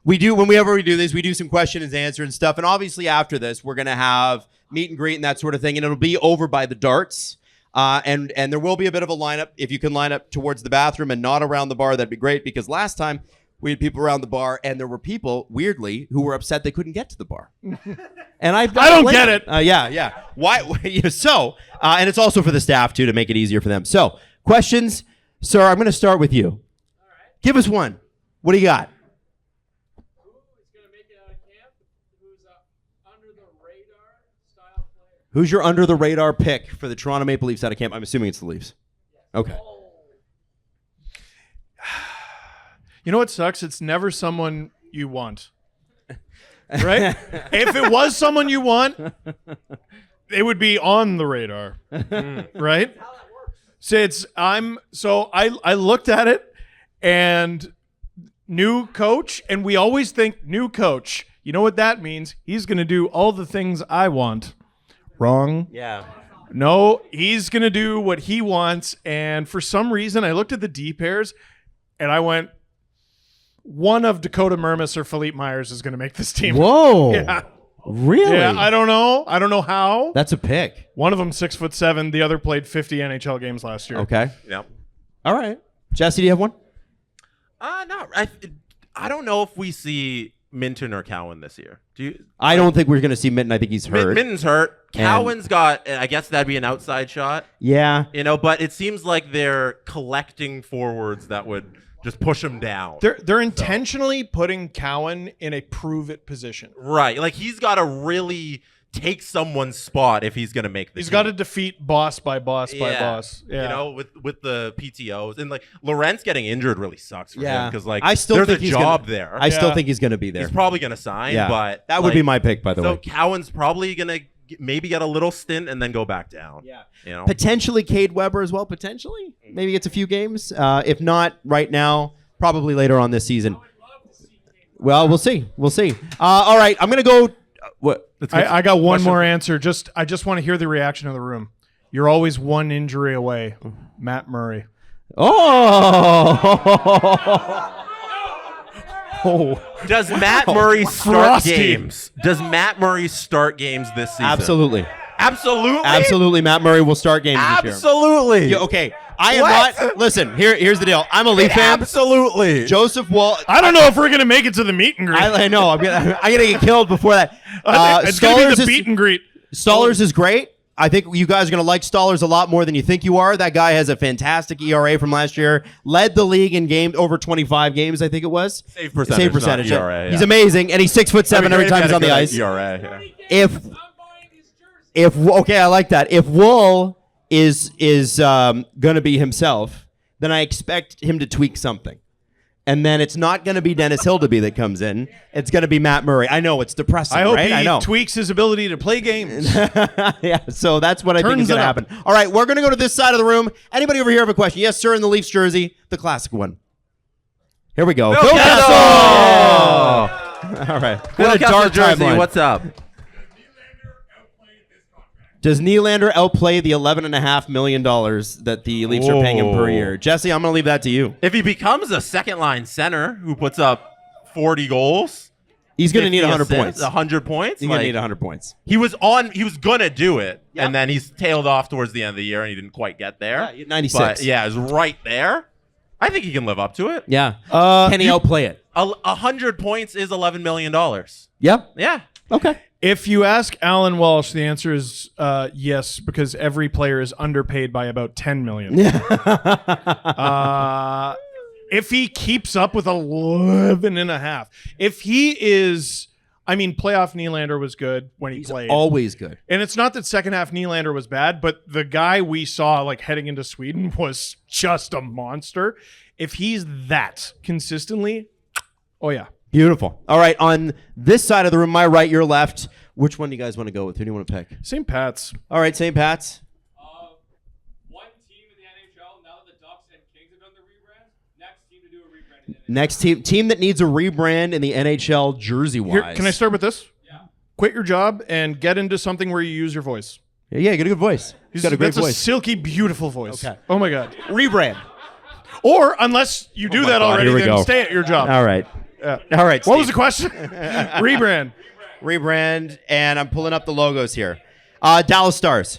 C: whenever we do this, we do some question and answer and stuff. And obviously after this, we're gonna have meet and greet and that sort of thing, and it'll be over by the darts. And there will be a bit of a lineup. If you can line up towards the bathroom and not around the bar, that'd be great. Because last time We had people around the bar, and there were people, weirdly, who were upset they couldn't get to the bar. And I
D: don't get it.
C: Yeah. Why? So, and it's also for the staff, too, to make it easier for them. So, questions? Sir, I'm going to start with you. All right. Give us one. What do you got? Who's your under the radar pick for the Toronto Maple Leafs out of camp? I'm assuming it's the Leafs. Okay.
D: You know what sucks? It's never someone you want. Right? If it was someone you want, it would be on the radar. Right? So I looked at it and new coach, and we always think new coach. You know what that means? He's going to do all the things I want. Wrong.
C: Yeah.
D: No, he's going to do what he wants. And for some reason, I looked at the D pairs and I went, one of Dakota Mermis or Philippe Myers is going to make this team.
C: Whoa.
D: Yeah.
C: Really?
D: Yeah, I don't know. I don't know how.
C: That's a pick.
D: One of them 6'7". The other played 50 NHL games last year.
C: Okay.
B: Yep.
C: All right. Jesse, do you have one?
B: No. I don't know if we see Minton or Cowan this year. Do you?
C: I don't think we're going to see Minton. I think he's hurt.
B: Minton's hurt. Cowan's got, I guess that'd be an outside shot.
C: Yeah.
B: But it seems like they're collecting forwards that would just push him down.
D: They're intentionally putting Cowan in a prove-it position.
B: Right. Like, he's got to really take someone's spot if he's going to make this.
D: He's got to defeat boss by boss by boss. Yeah.
B: With the PTOs. And, like, Laurent's getting injured really sucks for him because, like,
C: I still
B: there's
C: think
B: a
C: he's
B: job
C: gonna,
B: there.
C: I still think he's going to be there.
B: He's probably going to sign, but
C: that would be my pick, by the way.
B: So Cowan's probably going to maybe get a little stint and then go back down.
C: Yeah. Potentially Cade Weber as well, potentially. Maybe it's a few games. If not right now, probably later on this season. Well, we'll see. All right, I'm going to go. What?
D: I got one more answer. I just want to hear the reaction of the room. You're always one injury away. Matt Murray.
C: Oh.
B: Does Matt Murray start games? Does Matt Murray start games this season?
C: Absolutely.
B: Absolutely?
C: Matt Murray will start games this year.
B: Absolutely.
C: Yeah, okay. I am not. Listen, here's the deal. I'm a Leaf fan.
B: Absolutely.
C: Joseph Wall.
D: I don't know if we're going to make it to the meet and greet.
C: I know. I'm gonna get killed before that.
D: It's going to be the meet and greet.
C: Stollers is great. I think you guys are going to like Stollers a lot more than you think you are. That guy has a fantastic ERA from last year. Led the league in game over 25 games, I think it was.
B: Save percentage. Not ERA,
C: He's amazing, and he's 6'7" every time he's on the ice.
B: ERA,
C: Okay, I like that. If Wool is going to be himself, then I expect him to tweak something. And then it's not going to be Dennis Hildeby that comes in. It's going to be Matt Murray. I know, it's depressing,
D: I hope
C: right? I know.
D: he tweaks his ability to play games.
C: Yeah, so that's what I think is going to happen.
D: Up.
C: All right, we're going to go to this side of the room. Anybody over here have a question? Yes, sir, in the Leafs jersey, the classic one. Here we go.
B: Phil Kessel!
C: All right.
B: What a dark jersey. What's up?
C: Does Nylander outplay the $11.5 million that the Leafs are paying him per year? Jesse, I'm going to leave that to you.
B: If he becomes a second-line center who puts up 40 goals,
C: he's going to need 100 points.
B: 100 points?
C: He's going to need 100 points.
B: He was going to do it, and then he's tailed off towards the end of the year, and he didn't quite get there.
C: Yeah, 96.
B: But, yeah, it was right there. I think he can live up to it.
C: Yeah. Can he outplay it?
B: 100 points is $11 million.
C: Yep.
B: Yeah.
C: Okay.
D: If you ask Alan Walsh, the answer is yes, because every player is underpaid by about $10 million. If he keeps up with 11.5, if he is, playoff Nylander was good when he played.
C: Always good.
D: And it's not that second half Nylander was bad, but the guy we saw like heading into Sweden was just a monster. If he's that consistently, oh yeah.
C: Beautiful. All right, on this side of the room, my right, your left, which one do you guys want to go with? Who do you want to pick?
D: St. Pat's.
C: All right, St. Pat's.
E: One team in the NHL, now that the Ducks and Kings have done the rebrand, next team to do a rebrand in the NHL.
C: Next team that needs a rebrand in the NHL jersey-wise.
D: Here, can I start with this?
E: Yeah.
D: Quit your job and get into something where you use your voice.
C: Yeah, get a good voice. He's got a great
D: That's
C: voice.
D: a silky, beautiful voice.
C: Okay.
D: Oh, my God.
C: Rebrand.
D: Or, unless you do that
C: God,
D: already,
C: here we
D: then
C: go.
D: stay at your job.
C: All right.
D: Yeah.
C: All right,
D: What
C: Steve.
D: was the question? Rebrand.
C: Rebrand, and I'm pulling up the logos here. Dallas Stars.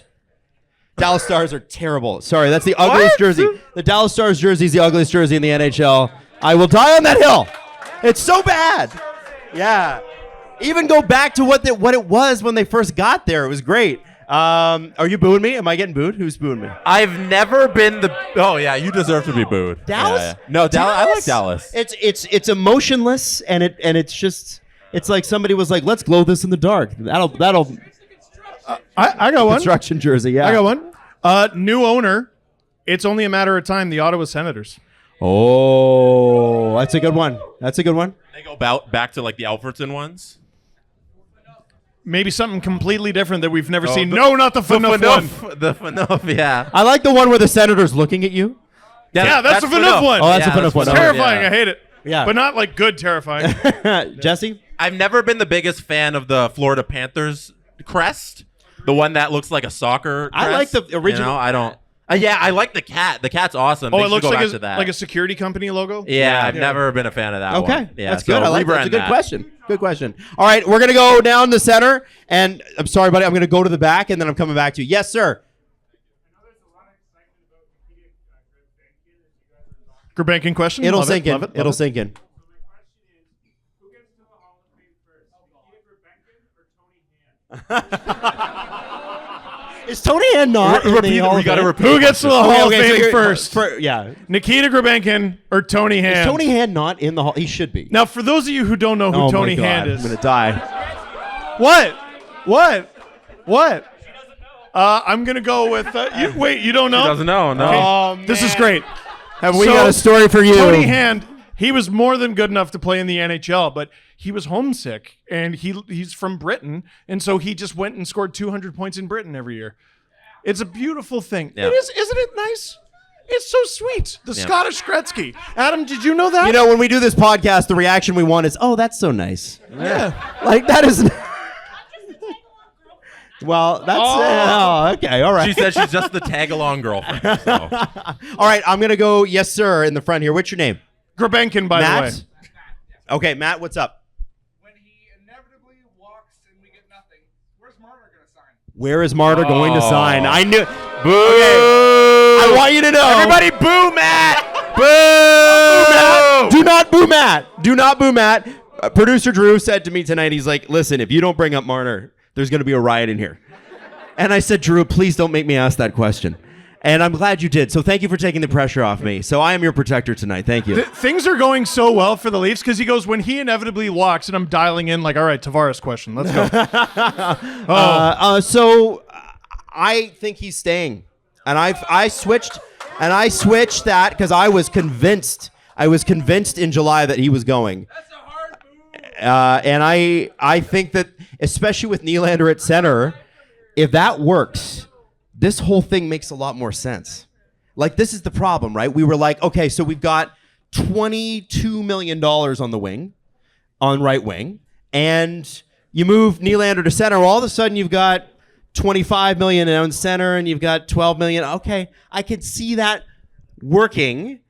C: Dallas Stars are terrible. Sorry, that's the ugliest jersey. The Dallas Stars jersey is the ugliest jersey in the NHL. I will die on that hill. It's so bad. Yeah. Even go back to what it was when they first got there. It was great. Are you booing me? Am I getting booed? Who's booing me?
B: I've never been the. Oh yeah, you deserve to be booed.
C: Dallas?
B: Yeah. No, Dallas. I like Dallas.
C: It's emotionless and it's just like somebody was like, let's glow this in the dark. That'll.
D: I got one.
C: Construction jersey. Yeah.
D: I got one. New owner. It's only a matter of time. The Ottawa Senators.
C: Oh, that's a good one.
B: They go back to like the Alfredson ones.
D: Maybe something completely different that we've never seen. No, not the FNUF one.
B: The FNUF, yeah.
C: I like the one where the Senator's looking at you.
D: Yeah, that's the FNUF one.
C: Oh, that's the FNUF one.
D: It's terrifying.
B: Yeah.
D: I hate it.
C: Yeah.
D: But not like good terrifying.
C: Jesse?
B: I've never been the biggest fan of the Florida Panthers crest. The one that looks like a soccer crest.
C: I like the original.
B: You know, I don't. Yeah, I like the cat. The cat's awesome.
D: Oh,
B: They
D: it
B: should
D: looks
B: go
D: like
B: back to that.
D: like a security company logo?
B: Yeah, I've never been a fan of that one.
C: Okay,
B: Yeah,
C: that's
B: so
C: good. I like that. That's a
B: rebrand
C: good
B: that.
C: question. Good question. All right, we're gonna go down the center, and I'm sorry, buddy. I'm gonna go to the back, and then I'm coming back to you. Yes, sir.
D: Grebenkin question?
C: It'll
D: Love
C: sink in.
D: love love
C: It'll sink in. Is Tony Hand not? in the
B: Repeat.
C: Hall
B: We
C: of
B: got to
C: Fame?
B: repeat.
D: Who gets to the Hall of Fame
C: here-
D: first?
C: Yeah.
D: Nikita Grebenkin or Tony
C: Is
D: Hand?
C: Tony Hand not in the Hall? He should be.
D: Now, for those of you who don't know who
C: Oh my
D: Tony
C: God,
D: Hand is,
C: I'm gonna die.
D: What? I'm gonna go with. Wait, you don't know?
B: He doesn't know. No.
D: This is great.
C: Have we
D: So,
C: got a story for you?
D: Tony Hand, he was more than good enough to play in the NHL, but he was homesick, and he's from Britain, and so he just went and scored 200 points in Britain every year. It's a beautiful thing.
B: Yeah.
D: It is, isn't it nice? It's so sweet. The Scottish Gretzky. Adam, did you know that?
C: You know, when we do this podcast, the reaction we want is, "Oh, that's so nice."
D: yeah.
C: Like that is. Well, that's okay. All right.
B: She said she's just the tag-along girlfriend. So.
C: All right, I'm gonna go. Yes, sir. In the front here. What's your name?
D: Grebenkin, by the way.
C: Matt. Okay, Matt. What's up?
E: When he inevitably walks and we get nothing, where's Marner going to sign?
C: Where is Marner going to sign? I knew.
B: Boo!
C: I want you to know.
B: Everybody boo Matt! Boo!
C: Matt. Do not boo Matt. Do not boo Matt. Producer Drew said to me tonight, he's like, "Listen, if you don't bring up Marner, there's going to be a riot in here." And I said, "Drew, please don't make me ask that question." And I'm glad you did. So thank you for taking the pressure off me. So I am your protector tonight. Thank you.
D: Things are going so well for the Leafs because he goes, when he inevitably walks, and I'm dialing in like, all right, Tavares question. Let's go.
C: So I think he's staying. And I switched that because I was convinced in July that he was going.
E: That's a hard move.
C: And I think that, especially with Nylander at center, if that works, this whole thing makes a lot more sense. Like, this is the problem, right? We were like, okay, so we've got $22 million on the wing, on right wing, and you move Nylander to center. All of a sudden, you've got $25 million on center, and you've got $12 million. Okay, I can see that working,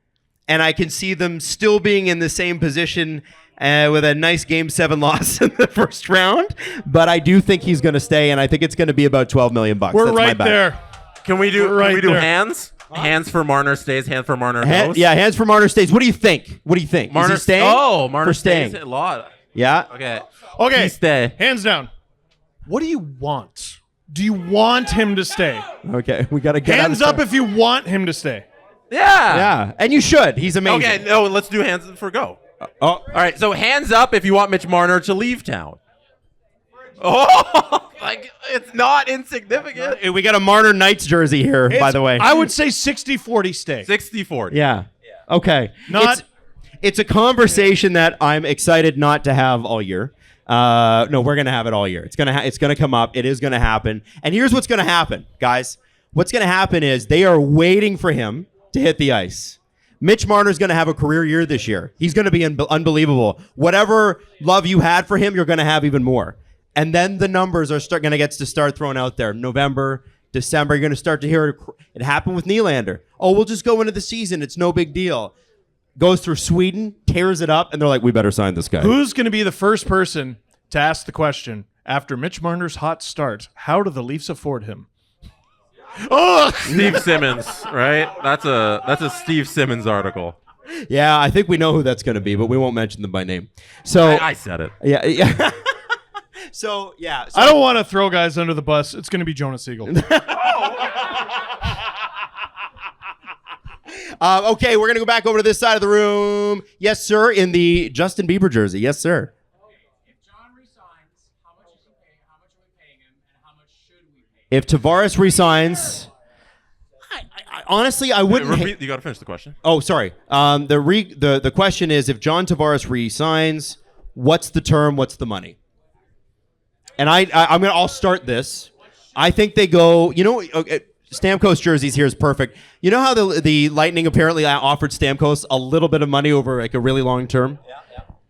C: and I can see them still being in the same position with a nice Game 7 loss in the first round. But I do think he's going to stay, and I think it's going to be about $12 million.
D: We're
C: That's my
D: right
C: bet.
D: there.
B: Can we do
D: Right there.
B: hands? Hands for Marner stays, hands for Marner goes?
C: Yeah, hands for Marner stays. What do you think?
B: Marner
C: Is he staying?
B: Oh, Marner
C: For staying.
B: stays a lot.
C: Yeah.
B: Okay.
D: Okay,
B: He stay.
D: hands down. What do you want? Do you want him to stay?
C: Okay, we got to get
D: Hands up if you want him to stay.
B: Yeah.
C: Yeah, and you should. He's amazing.
B: Okay, no, let's do hands for go.
C: Oh,
B: All right, so hands up if you want Mitch Marner to leave town. Oh, like it's not insignificant.
C: we got a Marner Knights jersey here, by
D: It's-
C: the way.
D: I would say 60-40 stay.
B: 60-40.
C: Yeah. Okay.
D: Not-
C: It's a conversation that I'm excited not to have all year. No, we're gonna have it all year. It's gonna come up. It is gonna happen. And here's what's gonna happen, guys. What's gonna happen is they are waiting for him to hit the ice. Mitch Marner's going to have a career year this year. He's going to be unbelievable. Whatever love you had for him, you're going to have even more. And then the numbers are going to get to start thrown out there. November, December, you're going to start to hear it happen with Nylander. Oh, we'll just go into the season. It's no big deal. Goes through Sweden, tears it up, and they're like, we better sign this guy.
D: Who's going to be the first person to ask the question after Mitch Marner's hot start? How do the Leafs afford him? Oh,
B: Steve Simmons, right? That's a Steve Simmons article.
C: Yeah, I think we know who that's going to be, but we won't mention them by name. So
B: I said it.
C: yeah. So
D: I don't want to throw guys under the bus. It's going to be Jonas Siegel.
C: Okay, we're going to go back over to this side of the room. Yes, sir, in the Justin Bieber jersey. Yes, sir.
E: If John resigns, how much are we paying him, and how much should we pay him?
C: If Tavares resigns, I honestly, I wouldn't.
B: You got to finish the question.
C: Oh, sorry. The question is, if John Tavares resigns, what's the term? What's the money? And I'll start this. I think they go. You know, Stamkos jerseys here is perfect. You know how the Lightning apparently offered Stamkos a little bit of money over like a really long term? Yeah.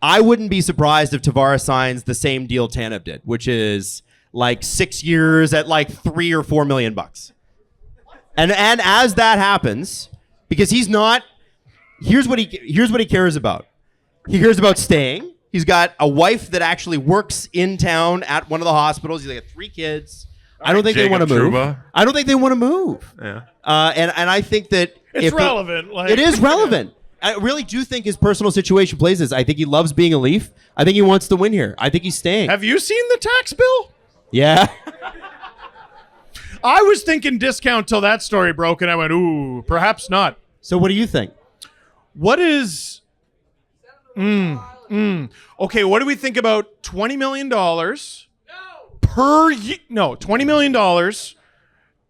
C: I wouldn't be surprised if Tavares signs the same deal Tanev did, which is like 6 years at like $3 or $4 million. And as that happens, because he's not, here's what he cares about. He cares about staying. He's got a wife that actually works in town at one of the hospitals. He's got 3 kids. I don't think they want to move. I don't think they want to move.
B: Yeah.
C: And I think that
D: it's relevant.
C: It is relevant. I really do think his personal situation plays this. I think he loves being a Leaf. I think he wants to win here. I think he's staying.
D: Have you seen the tax bill?
C: Yeah.
D: I was thinking discount till that story broke, and I went, ooh, perhaps not.
C: So what do you think?
D: What is... Okay, what do we think about $20 million per year? No, $20 million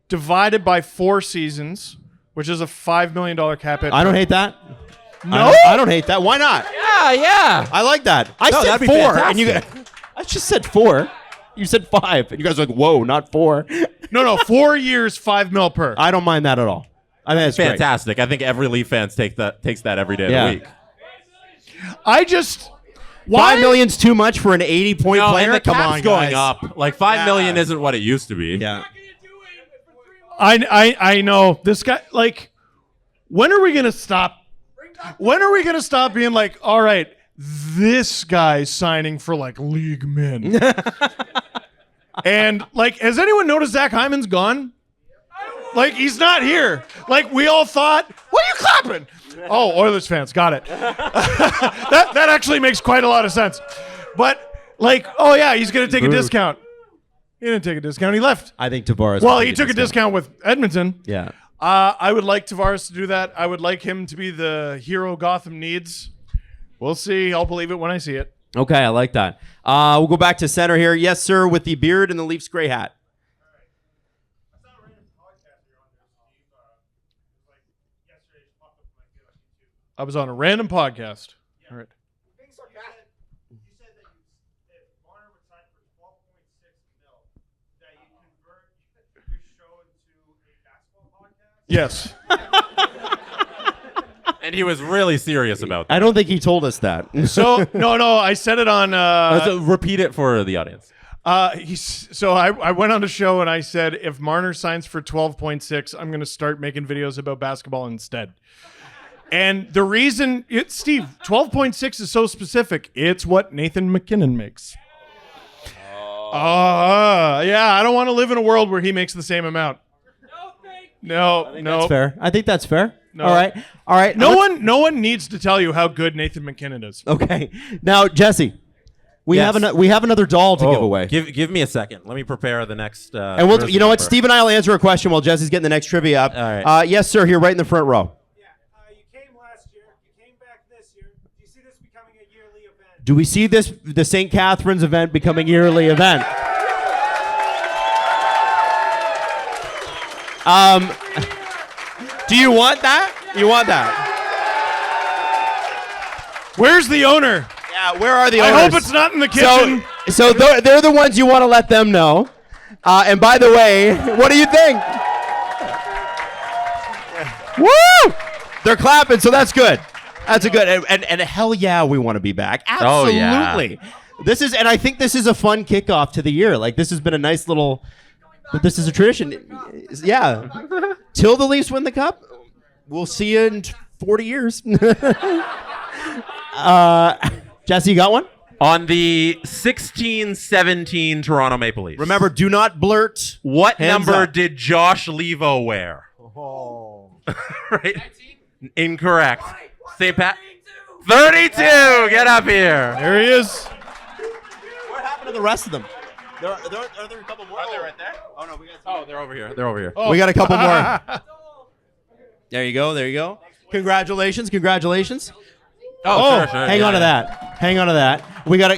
D: divided by 4 seasons, which is a $5 million cap hit.
C: I don't hate that.
D: No?
C: I don't hate that. Why not?
B: Yeah.
C: I like that. I said
B: that'd be
C: 4,
B: fantastic.
C: and you. I just said 4. You said 5, and you guys are like, "Whoa, not 4."
D: No, 4 years, $5 million per.
C: I don't mind that at all. I think it's
B: Fantastic. I think every Leaf fan takes that every day of the week.
D: I just...
C: $5 million's too much for an 80-point player.
B: And the
C: Come
B: cap's
C: on,
B: going
C: guys.
B: up. Like $5 million isn't what it used to be.
C: Yeah.
D: I know this guy. Like, when are we gonna stop? When are we gonna stop being like, all right, this guy's signing for like league min? And like, has anyone noticed Zach Hyman's gone? Like, he's not here. Like, we all thought, what are you clapping? Oh, Oilers fans, got it. that actually makes quite a lot of sense. But like, oh yeah, he's gonna take a discount. He didn't take a discount. He left.
C: I think Tavares.
D: Well, he took a discount with Edmonton.
C: Yeah.
D: I would like Tavares to do that. I would like him to be the hero Gotham needs. We'll see. I'll believe it when I see it.
C: Okay, I like that. We'll go back to center here. Yes, sir, with the beard and the Leafs gray hat.
D: I was on a random podcast. All right.
F: You said that if Marner would sign for 12.6 mil, that you convert your show into a basketball podcast?
D: Yes.
B: And he was really serious about that.
C: I don't think he told us that.
D: So no, I said it on.
B: Repeat it for the audience.
D: I went on a show and I said, if Marner signs for 12.6, I'm going to start making videos about basketball instead. And the reason, Steve, 12.6 is so specific. It's what Nathan McKinnon makes. Yeah, I don't want to live in a world where he makes the same amount. No,
C: That's fair. I think that's fair.
D: No.
C: All right.
D: No one needs to tell you how good Nathan McKinnon is.
C: Okay. Now, Jesse, we have another doll to give away.
B: Give me a second. Let me prepare the next.
C: And we'll, you know what? Steve and I will answer a question while Jesse's getting the next trivia up.
B: All right.
C: Yes, sir. Here, right in the front row.
F: You came last year. You came back this year. Do you see this becoming a yearly event?
C: Do we see the St. Catharines event becoming a yearly event? Do you want that? You want that?
D: Where's the owner?
C: Yeah, where are the owners?
D: I hope it's not in the kitchen.
C: So they're the ones you want to let them know. And by the way, what do you think? Woo! They're clapping, so that's good. That's a good. And hell yeah, we want to be back. Absolutely.
B: Oh, yeah.
C: This is, and I think this is a fun kickoff to the year. Like, this has been a nice little. But this is a tradition. Yeah. Till the Leafs win the cup, we'll see you in 40 years. Jesse, you got one?
B: On the 16-17 Toronto Maple Leafs.
C: Remember, do not blurt.
B: What
C: Hands
B: number
C: up.
B: did Josh Levo wear?
C: Oh.
B: Right? Incorrect. St. Pat. 32. Get up here.
D: There he is.
C: What happened to the rest of them? Are there a couple more?
B: Are they right there?
C: Oh no, we got.
B: Oh, they're over here. They're over here.
C: We got a couple more. There you go. There you go. Congratulations. Congratulations.
B: Sure.
C: Hang on to that. Hang on to that. We got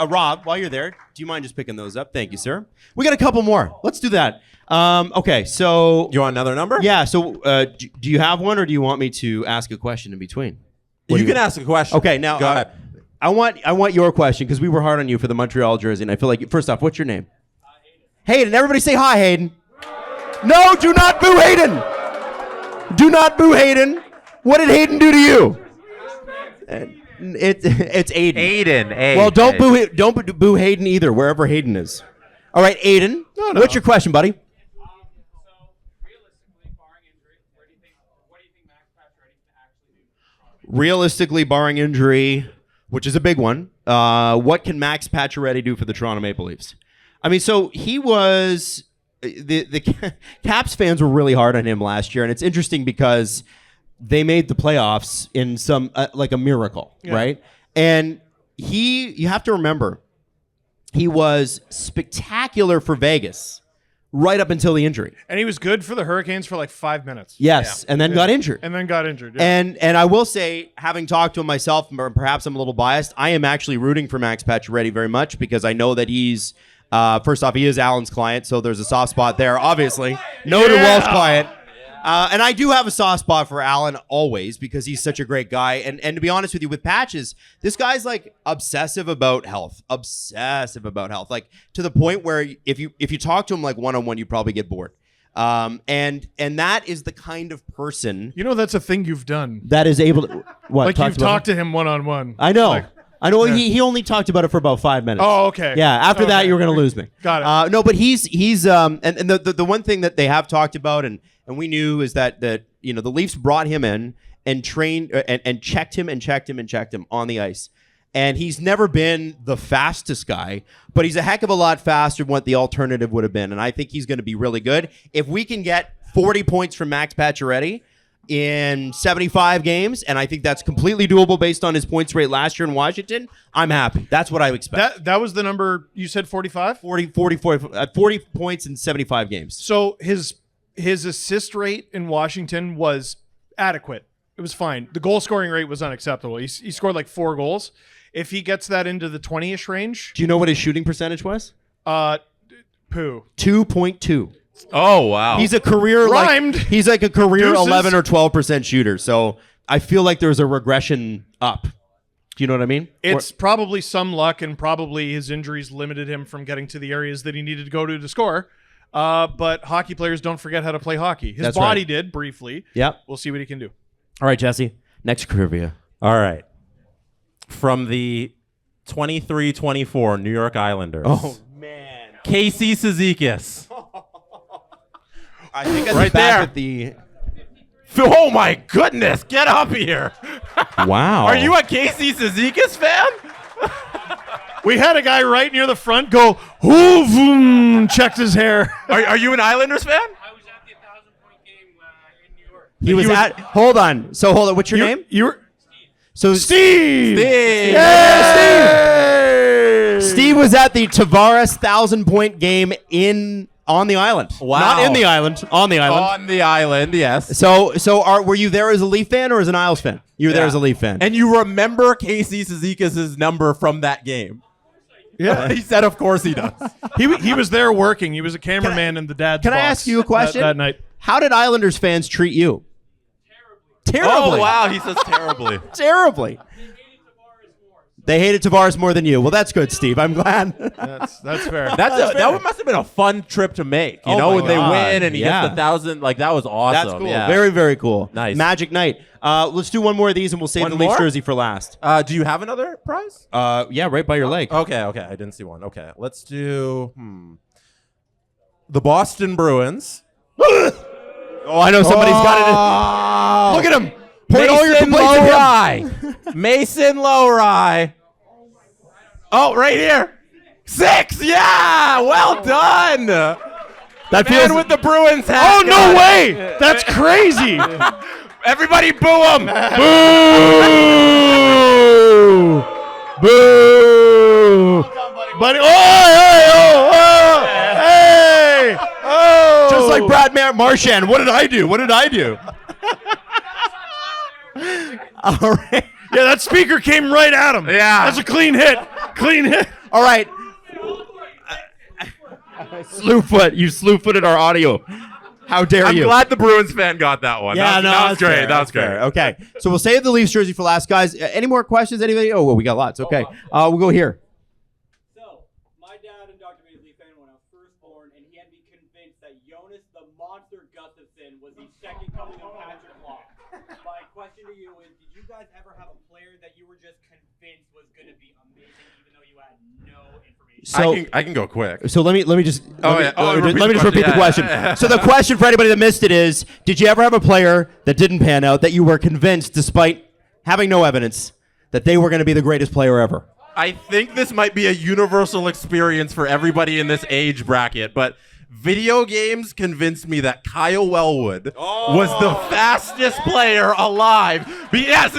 C: Rob, while you're there, do you mind just picking those up? Thank you, sir. We got a couple more. Let's do that. Okay, so.
B: You want another number?
C: Yeah, so do you have one or do you want me to ask a question in between?
B: You can ask a question.
C: Okay, now.
B: Go ahead.
C: I want your question because we were hard on you for the Montreal jersey, and I feel like, first off, what's your name? Hayden. Everybody say hi, Hayden. No, do not boo Hayden. Do not boo Hayden. What did Hayden do to you? It's Aiden.
B: Aiden.
C: Well, don't boo Hayden either, wherever Hayden is. All right, Aiden.
D: No.
C: What's your question, buddy?
E: So, realistically, barring injury, what do you think Max Pacioretty can actually do?
C: Realistically, barring injury, which is a big one, what can Max Pacioretty do for the Toronto Maple Leafs? I mean, so he was the Caps fans were really hard on him last year, and it's interesting because they made the playoffs in some like a miracle, right? And you have to remember, he was spectacular for Vegas right up until the injury.
D: And he was good for the Hurricanes for like 5 minutes.
C: Yes, and then got injured.
D: And then got injured. Yeah.
C: And I will say, having talked to him myself, or perhaps I'm a little biased, I am actually rooting for Max Pacioretty very much because I know that he's, first off, he is Alan's client, so there's a soft spot there, obviously. Noted Walsh client. And I do have a soft spot for Alan always because he's such a great guy. And to be honest with you, with Patches, this guy's like obsessive about health. Like to the point where if you talk to him like one-on-one, you probably get bored. And that is the kind of person
D: you know that's a thing you've done.
C: that is able to
D: Like you've talked to him one-on-one.
C: I know.
D: Like,
C: I know he only talked about it for about 5 minutes.
D: Oh, okay.
C: Yeah, after that
D: Okay,
C: you were going to
D: okay.
C: lose me.
D: Got it.
C: No, but he's and the one thing that they have talked about and we knew is that you know the Leafs brought him in and trained and checked him on the ice. And he's never been the fastest guy, but he's a heck of a lot faster than what the alternative would have been. And I think he's going to be really good. If we can get 40 points from Max Pacioretty in 75 games, and I think that's completely doable based on his points rate last year in Washington, I'm happy. That's what I expect.
D: That was the number you said, 45?
C: 40 points in 75 games.
D: So his assist rate in Washington was adequate. It was fine. The goal scoring rate was unacceptable. He scored like 4 goals. If he gets that into the 20-ish range,
C: Do you know what his shooting percentage was?
D: poo.
C: 2.2.
B: Oh, wow.
C: He's a career
D: Rhymed.
C: He's like a career
D: Deuces.
C: 11 or 12% shooter. So I feel like there's a regression up. Do you know what I mean?
D: It's probably some luck, and probably his injuries limited him from getting to the areas that he needed to go to score. But hockey players don't forget how to play hockey. His
C: That's
D: body
C: right.
D: did briefly.
C: Yep.
D: We'll see what he can do.
C: All right, Jesse. Next trivia.
B: All right. From the 23-24 New York Islanders.
C: Oh, man.
B: Casey Cizikas.
C: I think
B: Right there.
C: At the
B: Oh, my goodness. Get up here.
C: Wow.
B: Are you a Casey Cizikas fan?
D: We had a guy right near the front go, "Hoo-voom," checked his hair.
B: Are you an Islanders fan?
E: I was at the 1,000-point game in New York.
C: He was at. Hold on. So hold on. What's your name?
D: You were
C: So
D: Steve.
C: Steve was at the Tavares 1,000-point game on the island.
B: Wow.
C: Not in the island. On the island.
B: On the island, yes.
C: So were you there as a Leaf fan or as an Isles fan? You were there
B: Yeah.
C: as a Leaf fan.
B: And you remember Casey Cizikas' number from that game?
D: Yeah.
B: He said, of course he does.
D: He was there working. He was a cameraman in the dad's
C: Can I
D: box
C: ask you a question?
D: that night?
C: How did Islanders fans treat you? Terribly.
B: Oh, wow. He says terribly.
C: Terribly. They hated Tavares more than you. Well, that's good, Steve. I'm glad.
D: That's fair.
B: That must have been a fun trip to make. You
C: Oh
B: know,
C: my
B: when they
C: God.
B: win and he
C: Yeah.
B: gets the 1,000. Like, that was awesome.
C: That's cool.
B: Yeah.
C: Very, very cool.
B: Nice.
C: Magic night. Let's do one more of these and we'll save
B: One
C: the Leafs
B: more?
C: jersey for last.
B: Do you have another prize?
C: Yeah, right by your leg.
B: Okay. I didn't see one. Okay. Let's do the Boston Bruins.
C: Oh, I know somebody's got it. Look at him. Point all your
B: Mason
C: complaints at him.
B: Lowry. Mason Lowry. Oh, right here. 6. Yeah. Well done.
C: That
B: Man
C: feels
B: with the Bruins hat.
D: Oh, no way! That's crazy.
B: Everybody boo him!
C: Boo! Boo! Buddy, hey! Oh! Just like Brad Marchand. What did I do? All right.
D: Yeah, that speaker came right at him.
B: Yeah.
D: That's a clean hit.
C: All right. Slewfoot, you slew-footed our audio. How dare you?
B: I'm glad the Bruins fan got that one.
C: Yeah,
B: that was great.
C: fair,
B: That was great.
C: fair. Okay, so we'll save the Leafs jersey for last, guys. Any more questions? Anybody? Oh, well, we got lots. Okay, we'll go here.
E: So, my dad and Dr. Made a Leaf fan when I was first born, and he had me convinced that Jonas the Monster Gustafsson was the second coming of Patrick Law. My question to you is, did you guys ever have a player that you were just convinced was going to be amazing, even though you had no information?
C: So
B: I can go quick.
C: So let me just
B: repeat
C: repeat the question. So the question for anybody that missed it is: did you ever have a player that didn't pan out that you were convinced, despite having no evidence, that they were going to be the greatest player ever?
B: I think this might be a universal experience for everybody in this age bracket, but video games convinced me that Kyle Wellwood was the fastest player alive. But yes,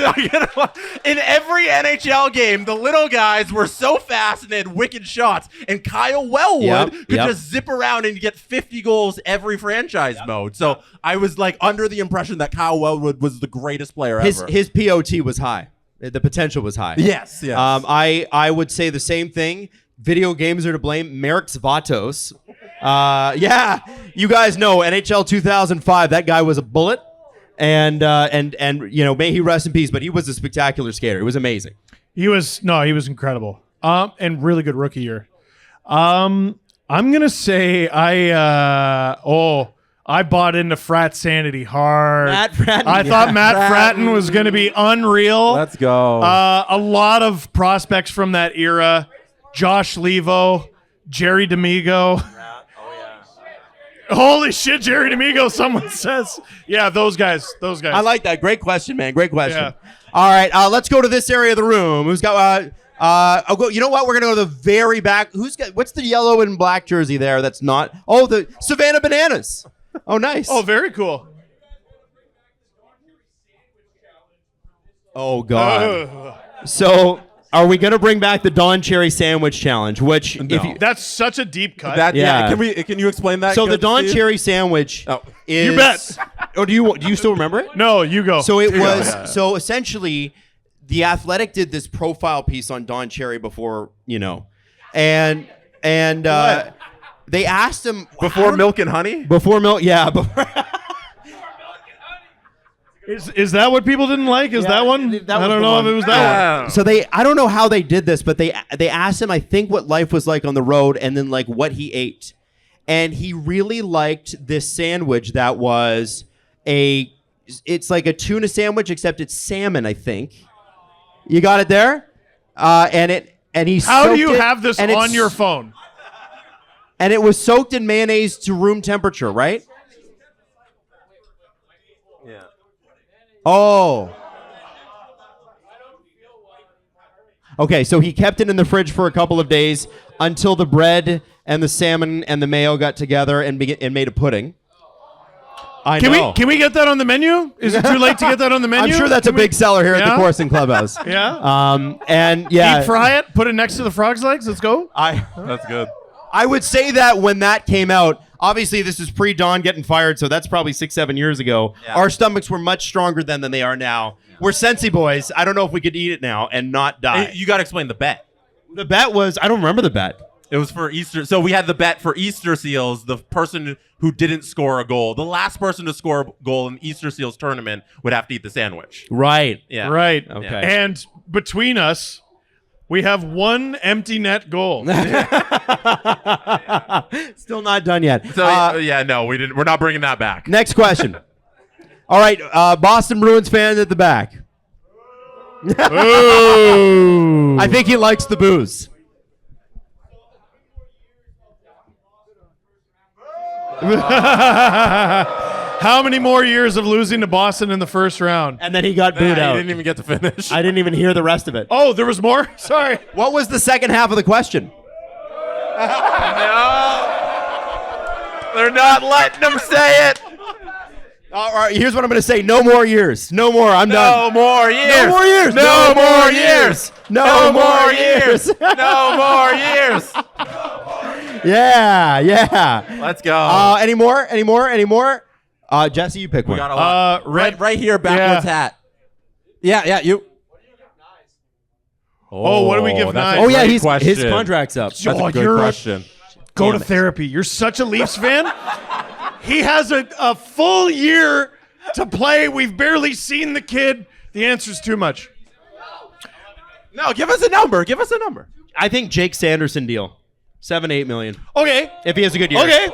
B: in every NHL game, the little guys were so fast and they had wicked shots, and Kyle Wellwood could just zip around and get 50 goals every franchise mode. So I was like under the impression that Kyle Wellwood was the greatest player ever.
C: His POT was high. The potential was high.
B: Yes.
C: I would say the same thing. Video games are to blame. Marek Zvatos. Yeah, you guys know NHL 2005. That guy was a bullet, and you know, may he rest in peace. But he was a spectacular skater. It was amazing.
D: He was incredible. And really good rookie year. I'm gonna say I bought into Frat Sanity hard.
C: Matt Fratton.
D: I thought Matt Fratton was gonna be unreal.
B: Let's go.
D: A lot of prospects from that era: Josh Levo, Jerry D'Amigo. Holy shit, Jerry D'Amigo, someone says. Yeah, those guys.
C: I like that. Great question, man. Great question.
D: Yeah.
C: All right, let's go to this area of the room. Who's got? I'll go. You know what? We're gonna go to the very back. What's the yellow and black jersey there? That's not. Oh, the Savannah Bananas. Oh, nice.
D: Oh, very cool.
C: Oh God. So, are we gonna bring back the Don Cherry Sandwich Challenge? Which, if you,
D: That's such a deep cut.
C: Yeah.
B: Can you explain that?
C: so the Don
B: Steve?
C: Cherry Sandwich is.
D: You bet.
C: Oh, do you still remember it?
D: No, you go.
C: So it
D: You go.
C: was so essentially, The Athletic did this profile piece on Don Cherry before, you know, and they asked him
B: Before Milk and Honey?
C: before milk, yeah, before,
D: Is that what people didn't like? Is that one?
C: that was
D: I don't
C: the
D: know
C: one.
D: if it was that one.
C: So I don't know how they did this, but they asked him, I think, what life was like on the road, and then like what he ate, and he really liked this sandwich that was it's like a tuna sandwich except it's salmon, I think. You got it there, and he.
D: How do you
C: soaked it,
D: have this
C: and
D: on
C: it's-
D: your phone?
C: And it was soaked in mayonnaise to room temperature, right?
B: Yeah.
C: Oh. Okay, so he kept it in the fridge for a couple of days until the bread and the salmon and the mayo got together and made a pudding. I know.
D: Can we get that on the menu? Is it too late to get that on the menu?
C: I'm sure that's a big seller here at the
D: Yeah?
C: Course and Clubhouse.
D: Yeah.
C: And yeah,
D: Deep fry it. Put it next to the frog's legs. Let's go.
B: That's good.
C: I would say that when that came out, obviously this is pre-Don getting fired, so that's probably 6-7 years ago.
B: Yeah.
C: Our stomachs were much stronger then than they are now. We're Sensi boys. I don't know if we could eat it now and not die.
B: Hey, you got to explain the bet.
C: The bet was, I don't remember the bet.
B: It was for Easter. So we had the bet for Easter Seals, the person who didn't score a goal. The last person to score a goal in Easter Seals tournament would have to eat the sandwich.
C: Right.
B: Yeah.
D: Right.
C: Okay.
D: And between us, we have one empty net goal.
C: Still not done yet.
B: So yeah, no, we didn't. We're not bringing that back.
C: Next question. All right, Boston Bruins fan at the back.
D: Ooh.
C: I think he likes the booze.
D: How many more years of losing to Boston in the first round?
C: And then he got
B: Nah,
C: booed
B: you
C: out.
B: didn't even get to finish.
C: I didn't even hear the rest of it.
D: Oh, there was more? Sorry.
C: What was the second half of the question?
B: No, they're not letting them say it.
C: All right, here's what I'm going to say. No more years. No more. I'm done.
B: No more years.
C: No more years.
B: No more years.
C: No more years.
B: No more years.
C: Yeah.
B: Let's go.
C: Any more? Jesse, you pick
B: We
C: one.
B: got a lot. Right here, backwards hat. Yeah, you.
D: Oh, what do we give
B: that's
D: Nye?
B: a
C: Oh, yeah,
B: great
C: his
B: question.
C: contract's up.
B: That's a good
D: you're
B: question.
D: Go to therapy. You're such a Leafs fan. He has a full year to play. We've barely seen the kid. The answer's too much.
B: No, give us a number.
C: I think Jake Sanderson deal. 7-8 million.
D: Okay.
C: If he has a good year.
D: Okay.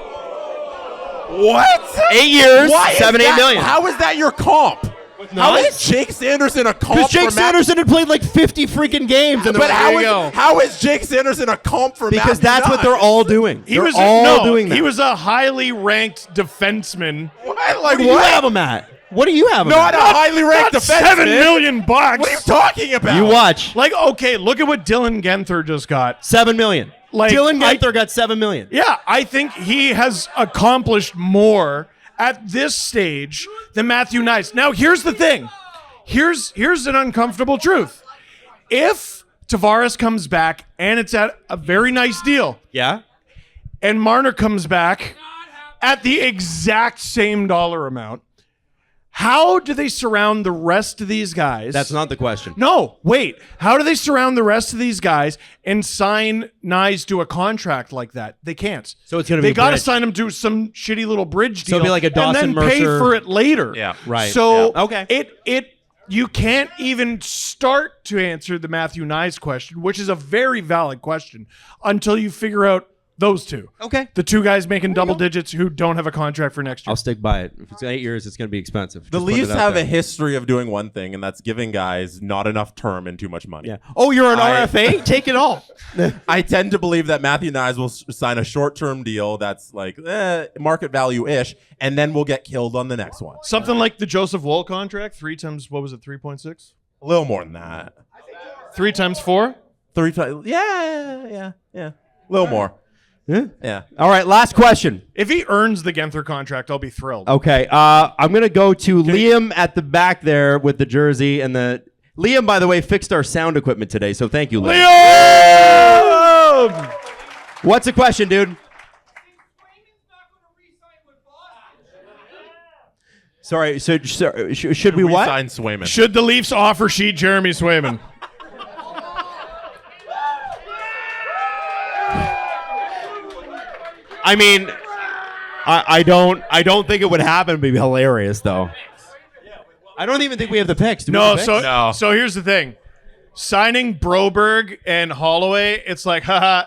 B: What?
C: 8 years,
B: Why is
C: 7-8
B: that-
C: million.
B: How is that your comp? How is Jake Sanderson a comp
C: Because Jake
B: for Matt?
C: Sanderson had played like 50 freaking games. And
B: But
C: there you go.
B: how is Jake Sanderson a comp for
C: Because
B: Matthew
C: that's what
B: Knies?
C: they're all doing.
D: He
C: They're
D: was
C: all doing that.
D: He was a highly ranked defenseman.
B: What?
C: What
B: Like
C: do you have him at? What do you have him
B: Not
C: at?
B: a highly ranked
D: Not
B: defenseman.
D: $7 million.
B: What are you talking about?
C: You watch.
D: Like, okay, look at what Dylan Genther just got.
C: 7 million.
D: Like,
C: Dylan Genther got 7 million.
D: Yeah, I think he has accomplished more at this stage than Matthew Knies. Now, here's the thing. Here's an uncomfortable truth. If Tavares comes back and it's at a very nice deal,
C: Yeah?
D: and Marner comes back at the exact same dollar amount, how do they surround the rest of these guys?
C: That's not the question.
D: No, wait. How do they surround the rest of these guys and sign Knies to a contract like that? They can't.
C: So it's gonna be
D: They
C: a
D: got to
C: bridge.
D: sign him to some shitty little bridge
C: So
D: deal.
C: it'll be like a Dawson
D: and then pay
C: Mercer-
D: for it later.
B: Yeah.
C: Right.
D: So
C: Yeah. Okay.
D: it you can't even start to answer the Matthew Knies question, which is a very valid question, until you figure out those two.
C: Okay.
D: The two guys making double digits who don't have a contract for next year.
C: I'll stick by it. If it's 8 years, it's going to be expensive.
B: The
C: Just put
B: Leafs
C: it out
B: have
C: there.
B: a history of doing one thing, and that's giving guys not enough term and too much money.
C: Yeah. Oh, you're an
B: I-
C: RFA? Take it all.
B: I tend to believe that Matthew Knies will sign a short-term deal that's like market value-ish, and then we'll get killed on the next one.
D: Something like the Joseph Woll contract, 3 times, what was it, 3.6?
B: A little more than that.
D: 3 times 4?
B: 3 times. Yeah. A little more. Yeah.
C: All right, last question.
D: If he earns the Genther contract, I'll be thrilled.
C: Okay, I'm going to go to Liam at the back there with the jersey. And Liam, by the way, fixed our sound equipment today, so thank you, Liam. What's the question, dude? Sorry, should we what?
B: Sign Swayman.
D: Should the Leafs offer sheet Jeremy Swayman?
C: I mean, I don't think it would happen. It'd be hilarious, though. I don't even think we have the picks. Do we have the picks?
B: No.
D: So here's the thing. Signing Broberg and Holloway, it's like, haha,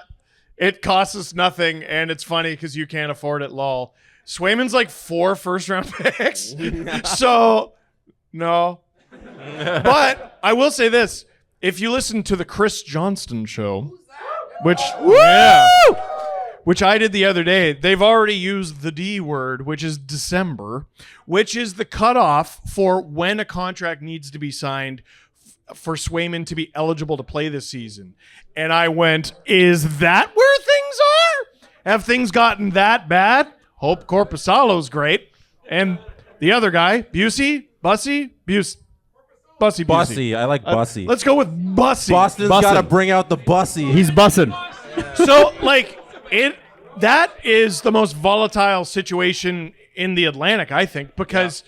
D: it costs us nothing, and it's funny because you can't afford it, lol. Swayman's like 4 first-round picks. So, no. But I will say this. If you listen to the Chris Johnston show, which I did the other day, they've already used the D word, which is December, which is the cutoff for when a contract needs to be signed for Swayman to be eligible to play this season. And I went, is that where things are? Have things gotten that bad? Hope Corpusalo's great. And the other guy, Bussy.
B: Bussy. I like Bussy.
D: Let's go with Bussy.
B: Boston's got to bring out the Bussy.
C: He's bussing.
D: So, like, that is the most volatile situation in the Atlantic, I think, because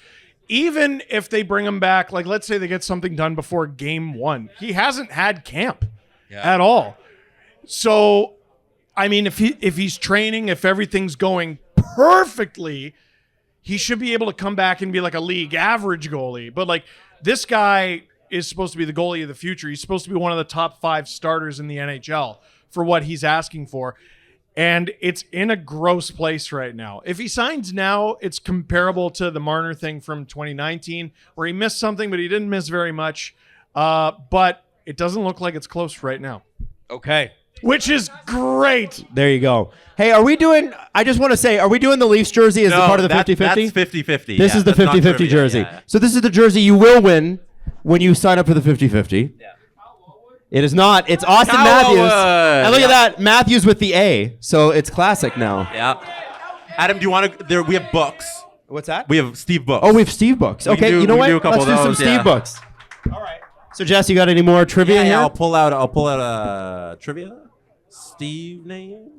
D: even if they bring him back, like, let's say they get something done before game 1, he hasn't had camp at all. So, I mean, if he's training, if everything's going perfectly, he should be able to come back and be like a league average goalie. But, like, this guy is supposed to be the goalie of the future. He's supposed to be one of the top 5 starters in the NHL for what he's asking for. And it's in a gross place right now. If he signs now, it's comparable to the Marner thing from 2019, where he missed something, but he didn't miss very much. But it doesn't look like it's close right now.
C: Okay.
D: Which is great.
C: There you go. Hey, I just want to say, are we doing the Leafs jersey as a part of the 50-50?
B: That's 50-50.
C: This is the 50-50 jersey. So this is the jersey you will win when you sign up for the 50-50. Yeah. It is not. It's Austin Matthews. And look at that. Matthews with the A. So it's classic now.
B: Yeah. Adam, do you want to? We have books.
C: What's that?
B: We have Steve Books.
C: Oh, we have Steve Books.
B: We
C: Okay,
B: can do-
C: you know
B: we
C: what?
B: can do a couple
C: Let's
B: of
C: do some
B: those,
C: Steve
B: yeah.
C: Books. All right. So Jess, you got any more trivia
B: yeah,
C: here?
B: I'll pull out a trivia. Steve name.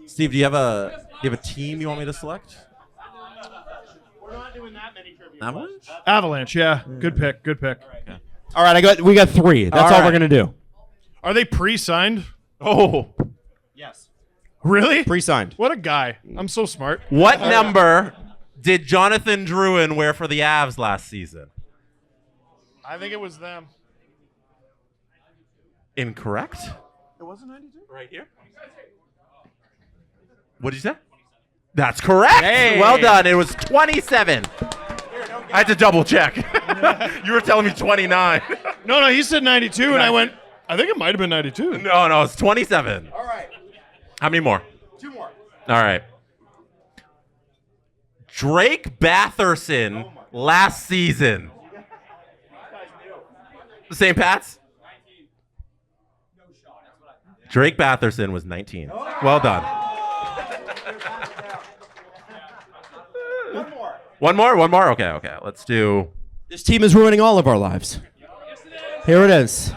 B: Steve, do you have a team you want me to select?
F: We're not doing that many trivia.
B: Avalanche?
D: Avalanche, yeah. Good pick. Good pick.
C: All right, we got 3. That's all
B: right.
C: we're gonna do.
D: Are they pre-signed?
B: Oh.
C: Yes.
D: Really?
C: Pre-signed.
D: What a guy. I'm so smart.
B: What number did Jonathan Drouin wear for the Avs last season?
D: I think it was them.
B: Incorrect.
D: It wasn't 92?
B: Right here. What did you say? That's correct.
C: Hey.
B: Well done. It was 27. I had to double check. You were telling me 29.
D: No, he said 92, and I went, I think it might have been 92.
B: No, it's 27.
C: All right.
B: How many more?
C: 2 more.
B: All right. Drake Batherson last season. St. Pat's? Drake Batherson was 19. Well done. One more? Okay. Let's do...
C: This team is ruining all of our lives. Here it is.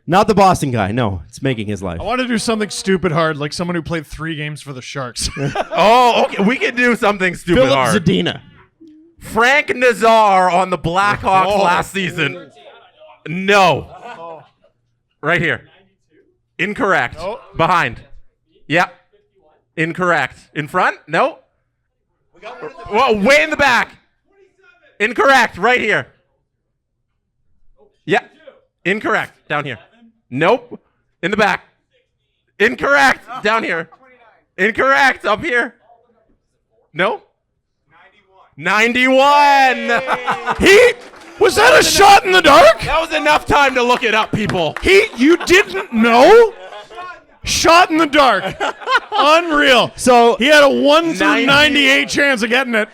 C: Not the Boston guy. No, it's making his life.
D: I want to do something stupid hard, like someone who played 3 games for the Sharks.
B: Oh, okay. We can do something stupid
C: Philip
B: hard.
C: Zadina.
B: Frank Nazar on the Blackhawks last season. No. Right here. Incorrect.
D: No.
B: Behind. Yep. Incorrect. In front? No. Well, way in the back. Incorrect. Right here. Yeah. Incorrect. Down here. Nope. In the back. Incorrect. Down here. Incorrect. Up here. No. 91.
D: Was that a shot in the dark?
B: That was enough time to look it up, people.
D: You didn't know? Shot in the dark. Unreal.
C: So
D: He had a 1 through
B: 90.
D: 98 chance of getting it.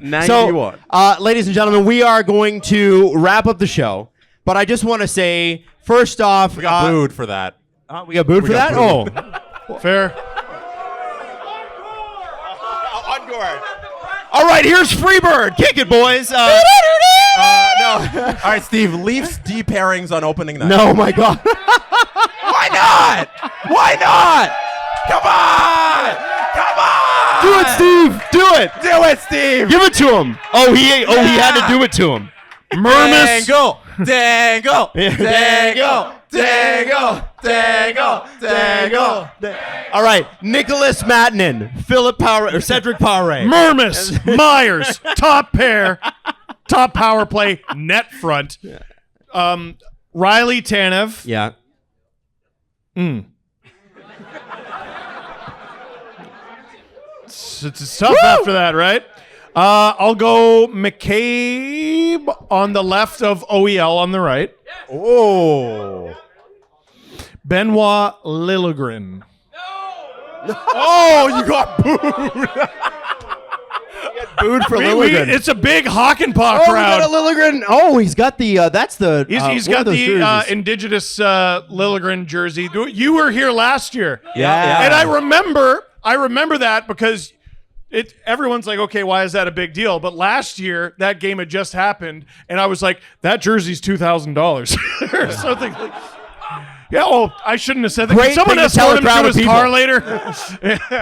B: 91.
C: ladies and gentlemen, we are going to wrap up the show. But I just want to say, first off,
B: We got booed for that.
C: we got booed for that.
D: Fair.
C: All right, here's Freebird. Kick it, boys. No.
B: All right, Steve, Leafs deep pairings on opening night.
C: No, my God.
B: Why not? Why not? Come on! Come on!
C: Do it, Steve. Do it.
B: Do it, Steve!
C: Give it to him. He had to do it to him.
D: Murmus.
B: Dangle! Dangle!
C: Yeah.
B: Dangle! Dangle! Dangle! Dangle!
C: All right, Nicholas Mattinen, Philip Power, or Cedric Power.
D: Murmus. Myers. Top pair. Top power play. Net front. Riley Tanev.
C: Yeah.
D: It's tough after that, right? I'll go McCabe on the left of OEL on the right.
B: Oh.
D: Benoit Liljegren.
B: Oh, you got booed.
C: Booed for Liljegren.
D: It's a big Hakanpaa
C: We
D: crowd.
C: got a Liljegren. Oh, he's got the. That's the.
D: He's
C: one
D: got
C: of those
D: the
C: jerseys.
D: indigenous Liljegren jersey. You were here last year.
C: Yeah.
D: And I remember that because everyone's like, okay, why is that a big deal? But last year, that game had just happened, and I was like, that jersey's $2,000 or something. Yeah, I shouldn't have said that.
C: Great
D: Someone
C: thing to tell
D: escort
C: a
D: him
C: crowd
D: to
C: of
D: his
C: people.
D: car later.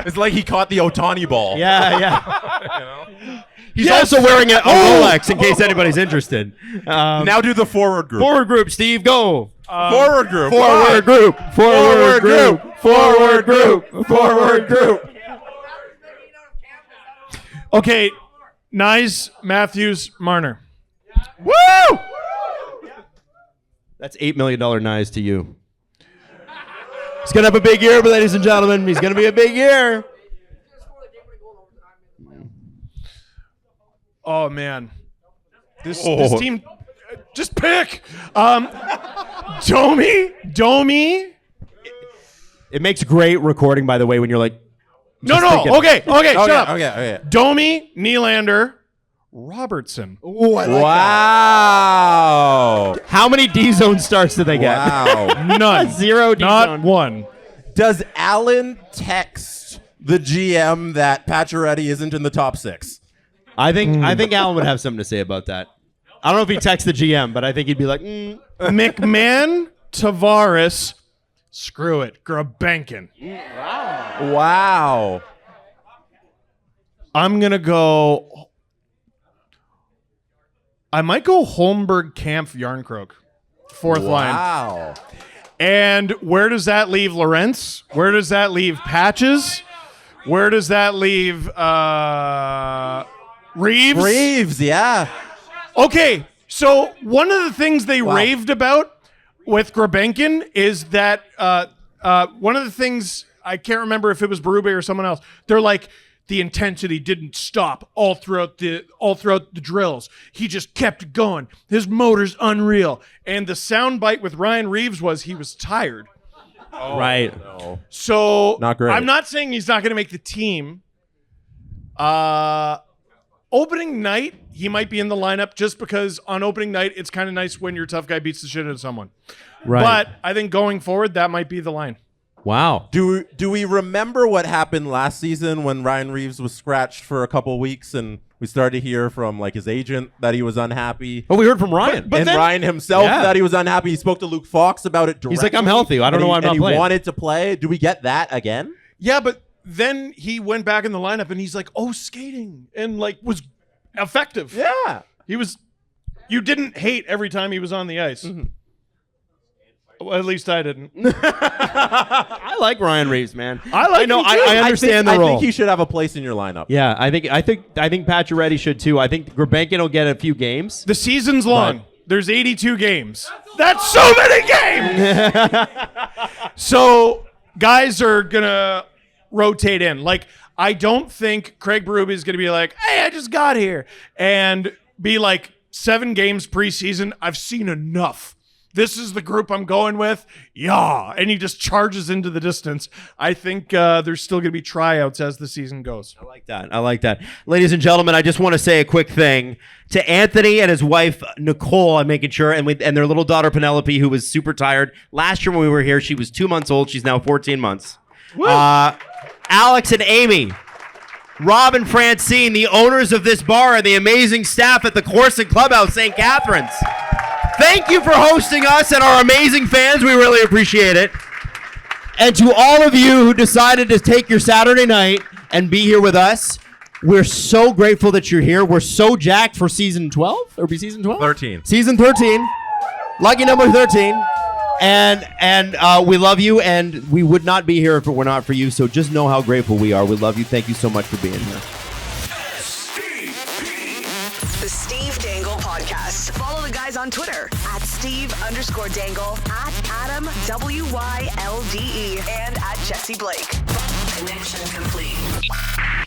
B: It's like he caught the Otani ball.
C: Yeah. He's also wearing a Rolex in case anybody's interested.
B: Now do the forward group.
C: Forward group, Steve, go.
B: Forward group.
C: Forward group. Forward group. Forward group. Forward group.
D: Okay, Nyes, Matthews, Marner.
B: Woo!
C: That's $8 million Nyes to you. He's going to have a big year, ladies and gentlemen. He's going to be a big year.
D: Oh, man. This team, just pick. Domi.
C: It makes great recording, by the way, when you're like,
D: No.
C: thinking.
D: Okay, shut up.
B: Okay.
D: Domi, Nylander, Robertson.
B: Wow.
C: how many D-zone starts did they get?
B: Wow.
D: None.
C: 0
D: Not
C: D-zone.
D: one.
B: Does Allen text the GM that Pacioretty isn't in the top 6?
C: I think Alan would have something to say about that. I don't know if he'd text the GM, but I think he'd be like,
D: McMahon, Tavares, screw it, Grebenkin.
B: Wow.
D: I'm going to go... I might go Holmberg, Kampf, Yarncroke. Fourth line.
B: Wow.
D: And where does that leave Lorentz? Where does that leave Patches? Where does that leave Reeves?
B: Reeves, yeah.
D: Okay, so one of the things they raved about with Grebenkin is that one of the things, I can't remember if it was Berube or someone else, they're like, the intensity didn't stop all throughout the drills. He just kept going. His motor's unreal. And the soundbite with Ryan Reeves was he was tired.
C: right.
B: No.
D: So
B: Not great.
D: I'm not saying he's not going to make the team. Opening night, he might be in the lineup just because on opening night, it's kind of nice when your tough guy beats the shit out of someone.
C: Right.
D: But I think going forward, that might be the line.
C: Wow.
B: Do we remember what happened last season when Ryan Reeves was scratched for a couple of weeks and we started to hear from like his agent that he was unhappy?
C: Oh, we heard from Ryan.
B: And
D: then-
B: Ryan himself that he was unhappy. He spoke to Luke Fox about it directly.
C: He's like, I'm healthy. I don't know why I'm not
B: and
C: playing.
B: he wanted to play. Do we get that again?
D: Yeah, but then he went back in the lineup and he's like, oh, skating. And like was effective.
B: Yeah.
D: He was, you didn't hate every time he was on the ice.
B: Mm-hmm.
D: Well, at least I didn't.
C: I like Ryan Reeves, man.
D: I
C: know.
D: him too.
C: I understand
B: I
C: the role.
B: think he should have a place in your lineup.
C: Yeah, I think Pacioretty should too. I think Grebenkin will get a few games.
D: The season's long. There's 82 games. That's so many games. So guys are going to rotate in. Like, I don't think Craig Berube is going to be like, hey, I just got here. And be like, 7 games preseason, I've seen enough. This is the group I'm going with. Yeah. And he just charges into the distance. I think there's still going to be tryouts as the season goes.
C: I like that. Ladies and gentlemen, I just want to say a quick thing to Anthony and his wife, Nicole, I'm making sure, and their little daughter, Penelope, who was super tired. Last year when we were here, she was 2 months old. She's now 14 months. Alex and Amy, Rob and Francine, the owners of this bar, and the amazing staff at the Course The Clubhouse, St. Catharines. Thank you for hosting us and our amazing fans. We really appreciate it. And to all of you who decided to take your Saturday night and be here with us, we're so grateful that you're here. We're so jacked for season 12. Or be season 12?
B: 13.
C: Season 13. Lucky number 13. And we love you, and we would not be here if it were not for you. So just know how grateful we are. We love you. Thank you so much for being here.
A: The Steve Dangle Podcast. Follow the guys on Twitter at Steve_Dangle, at AdamWYLDE, and at Jesse Blake. Connection complete.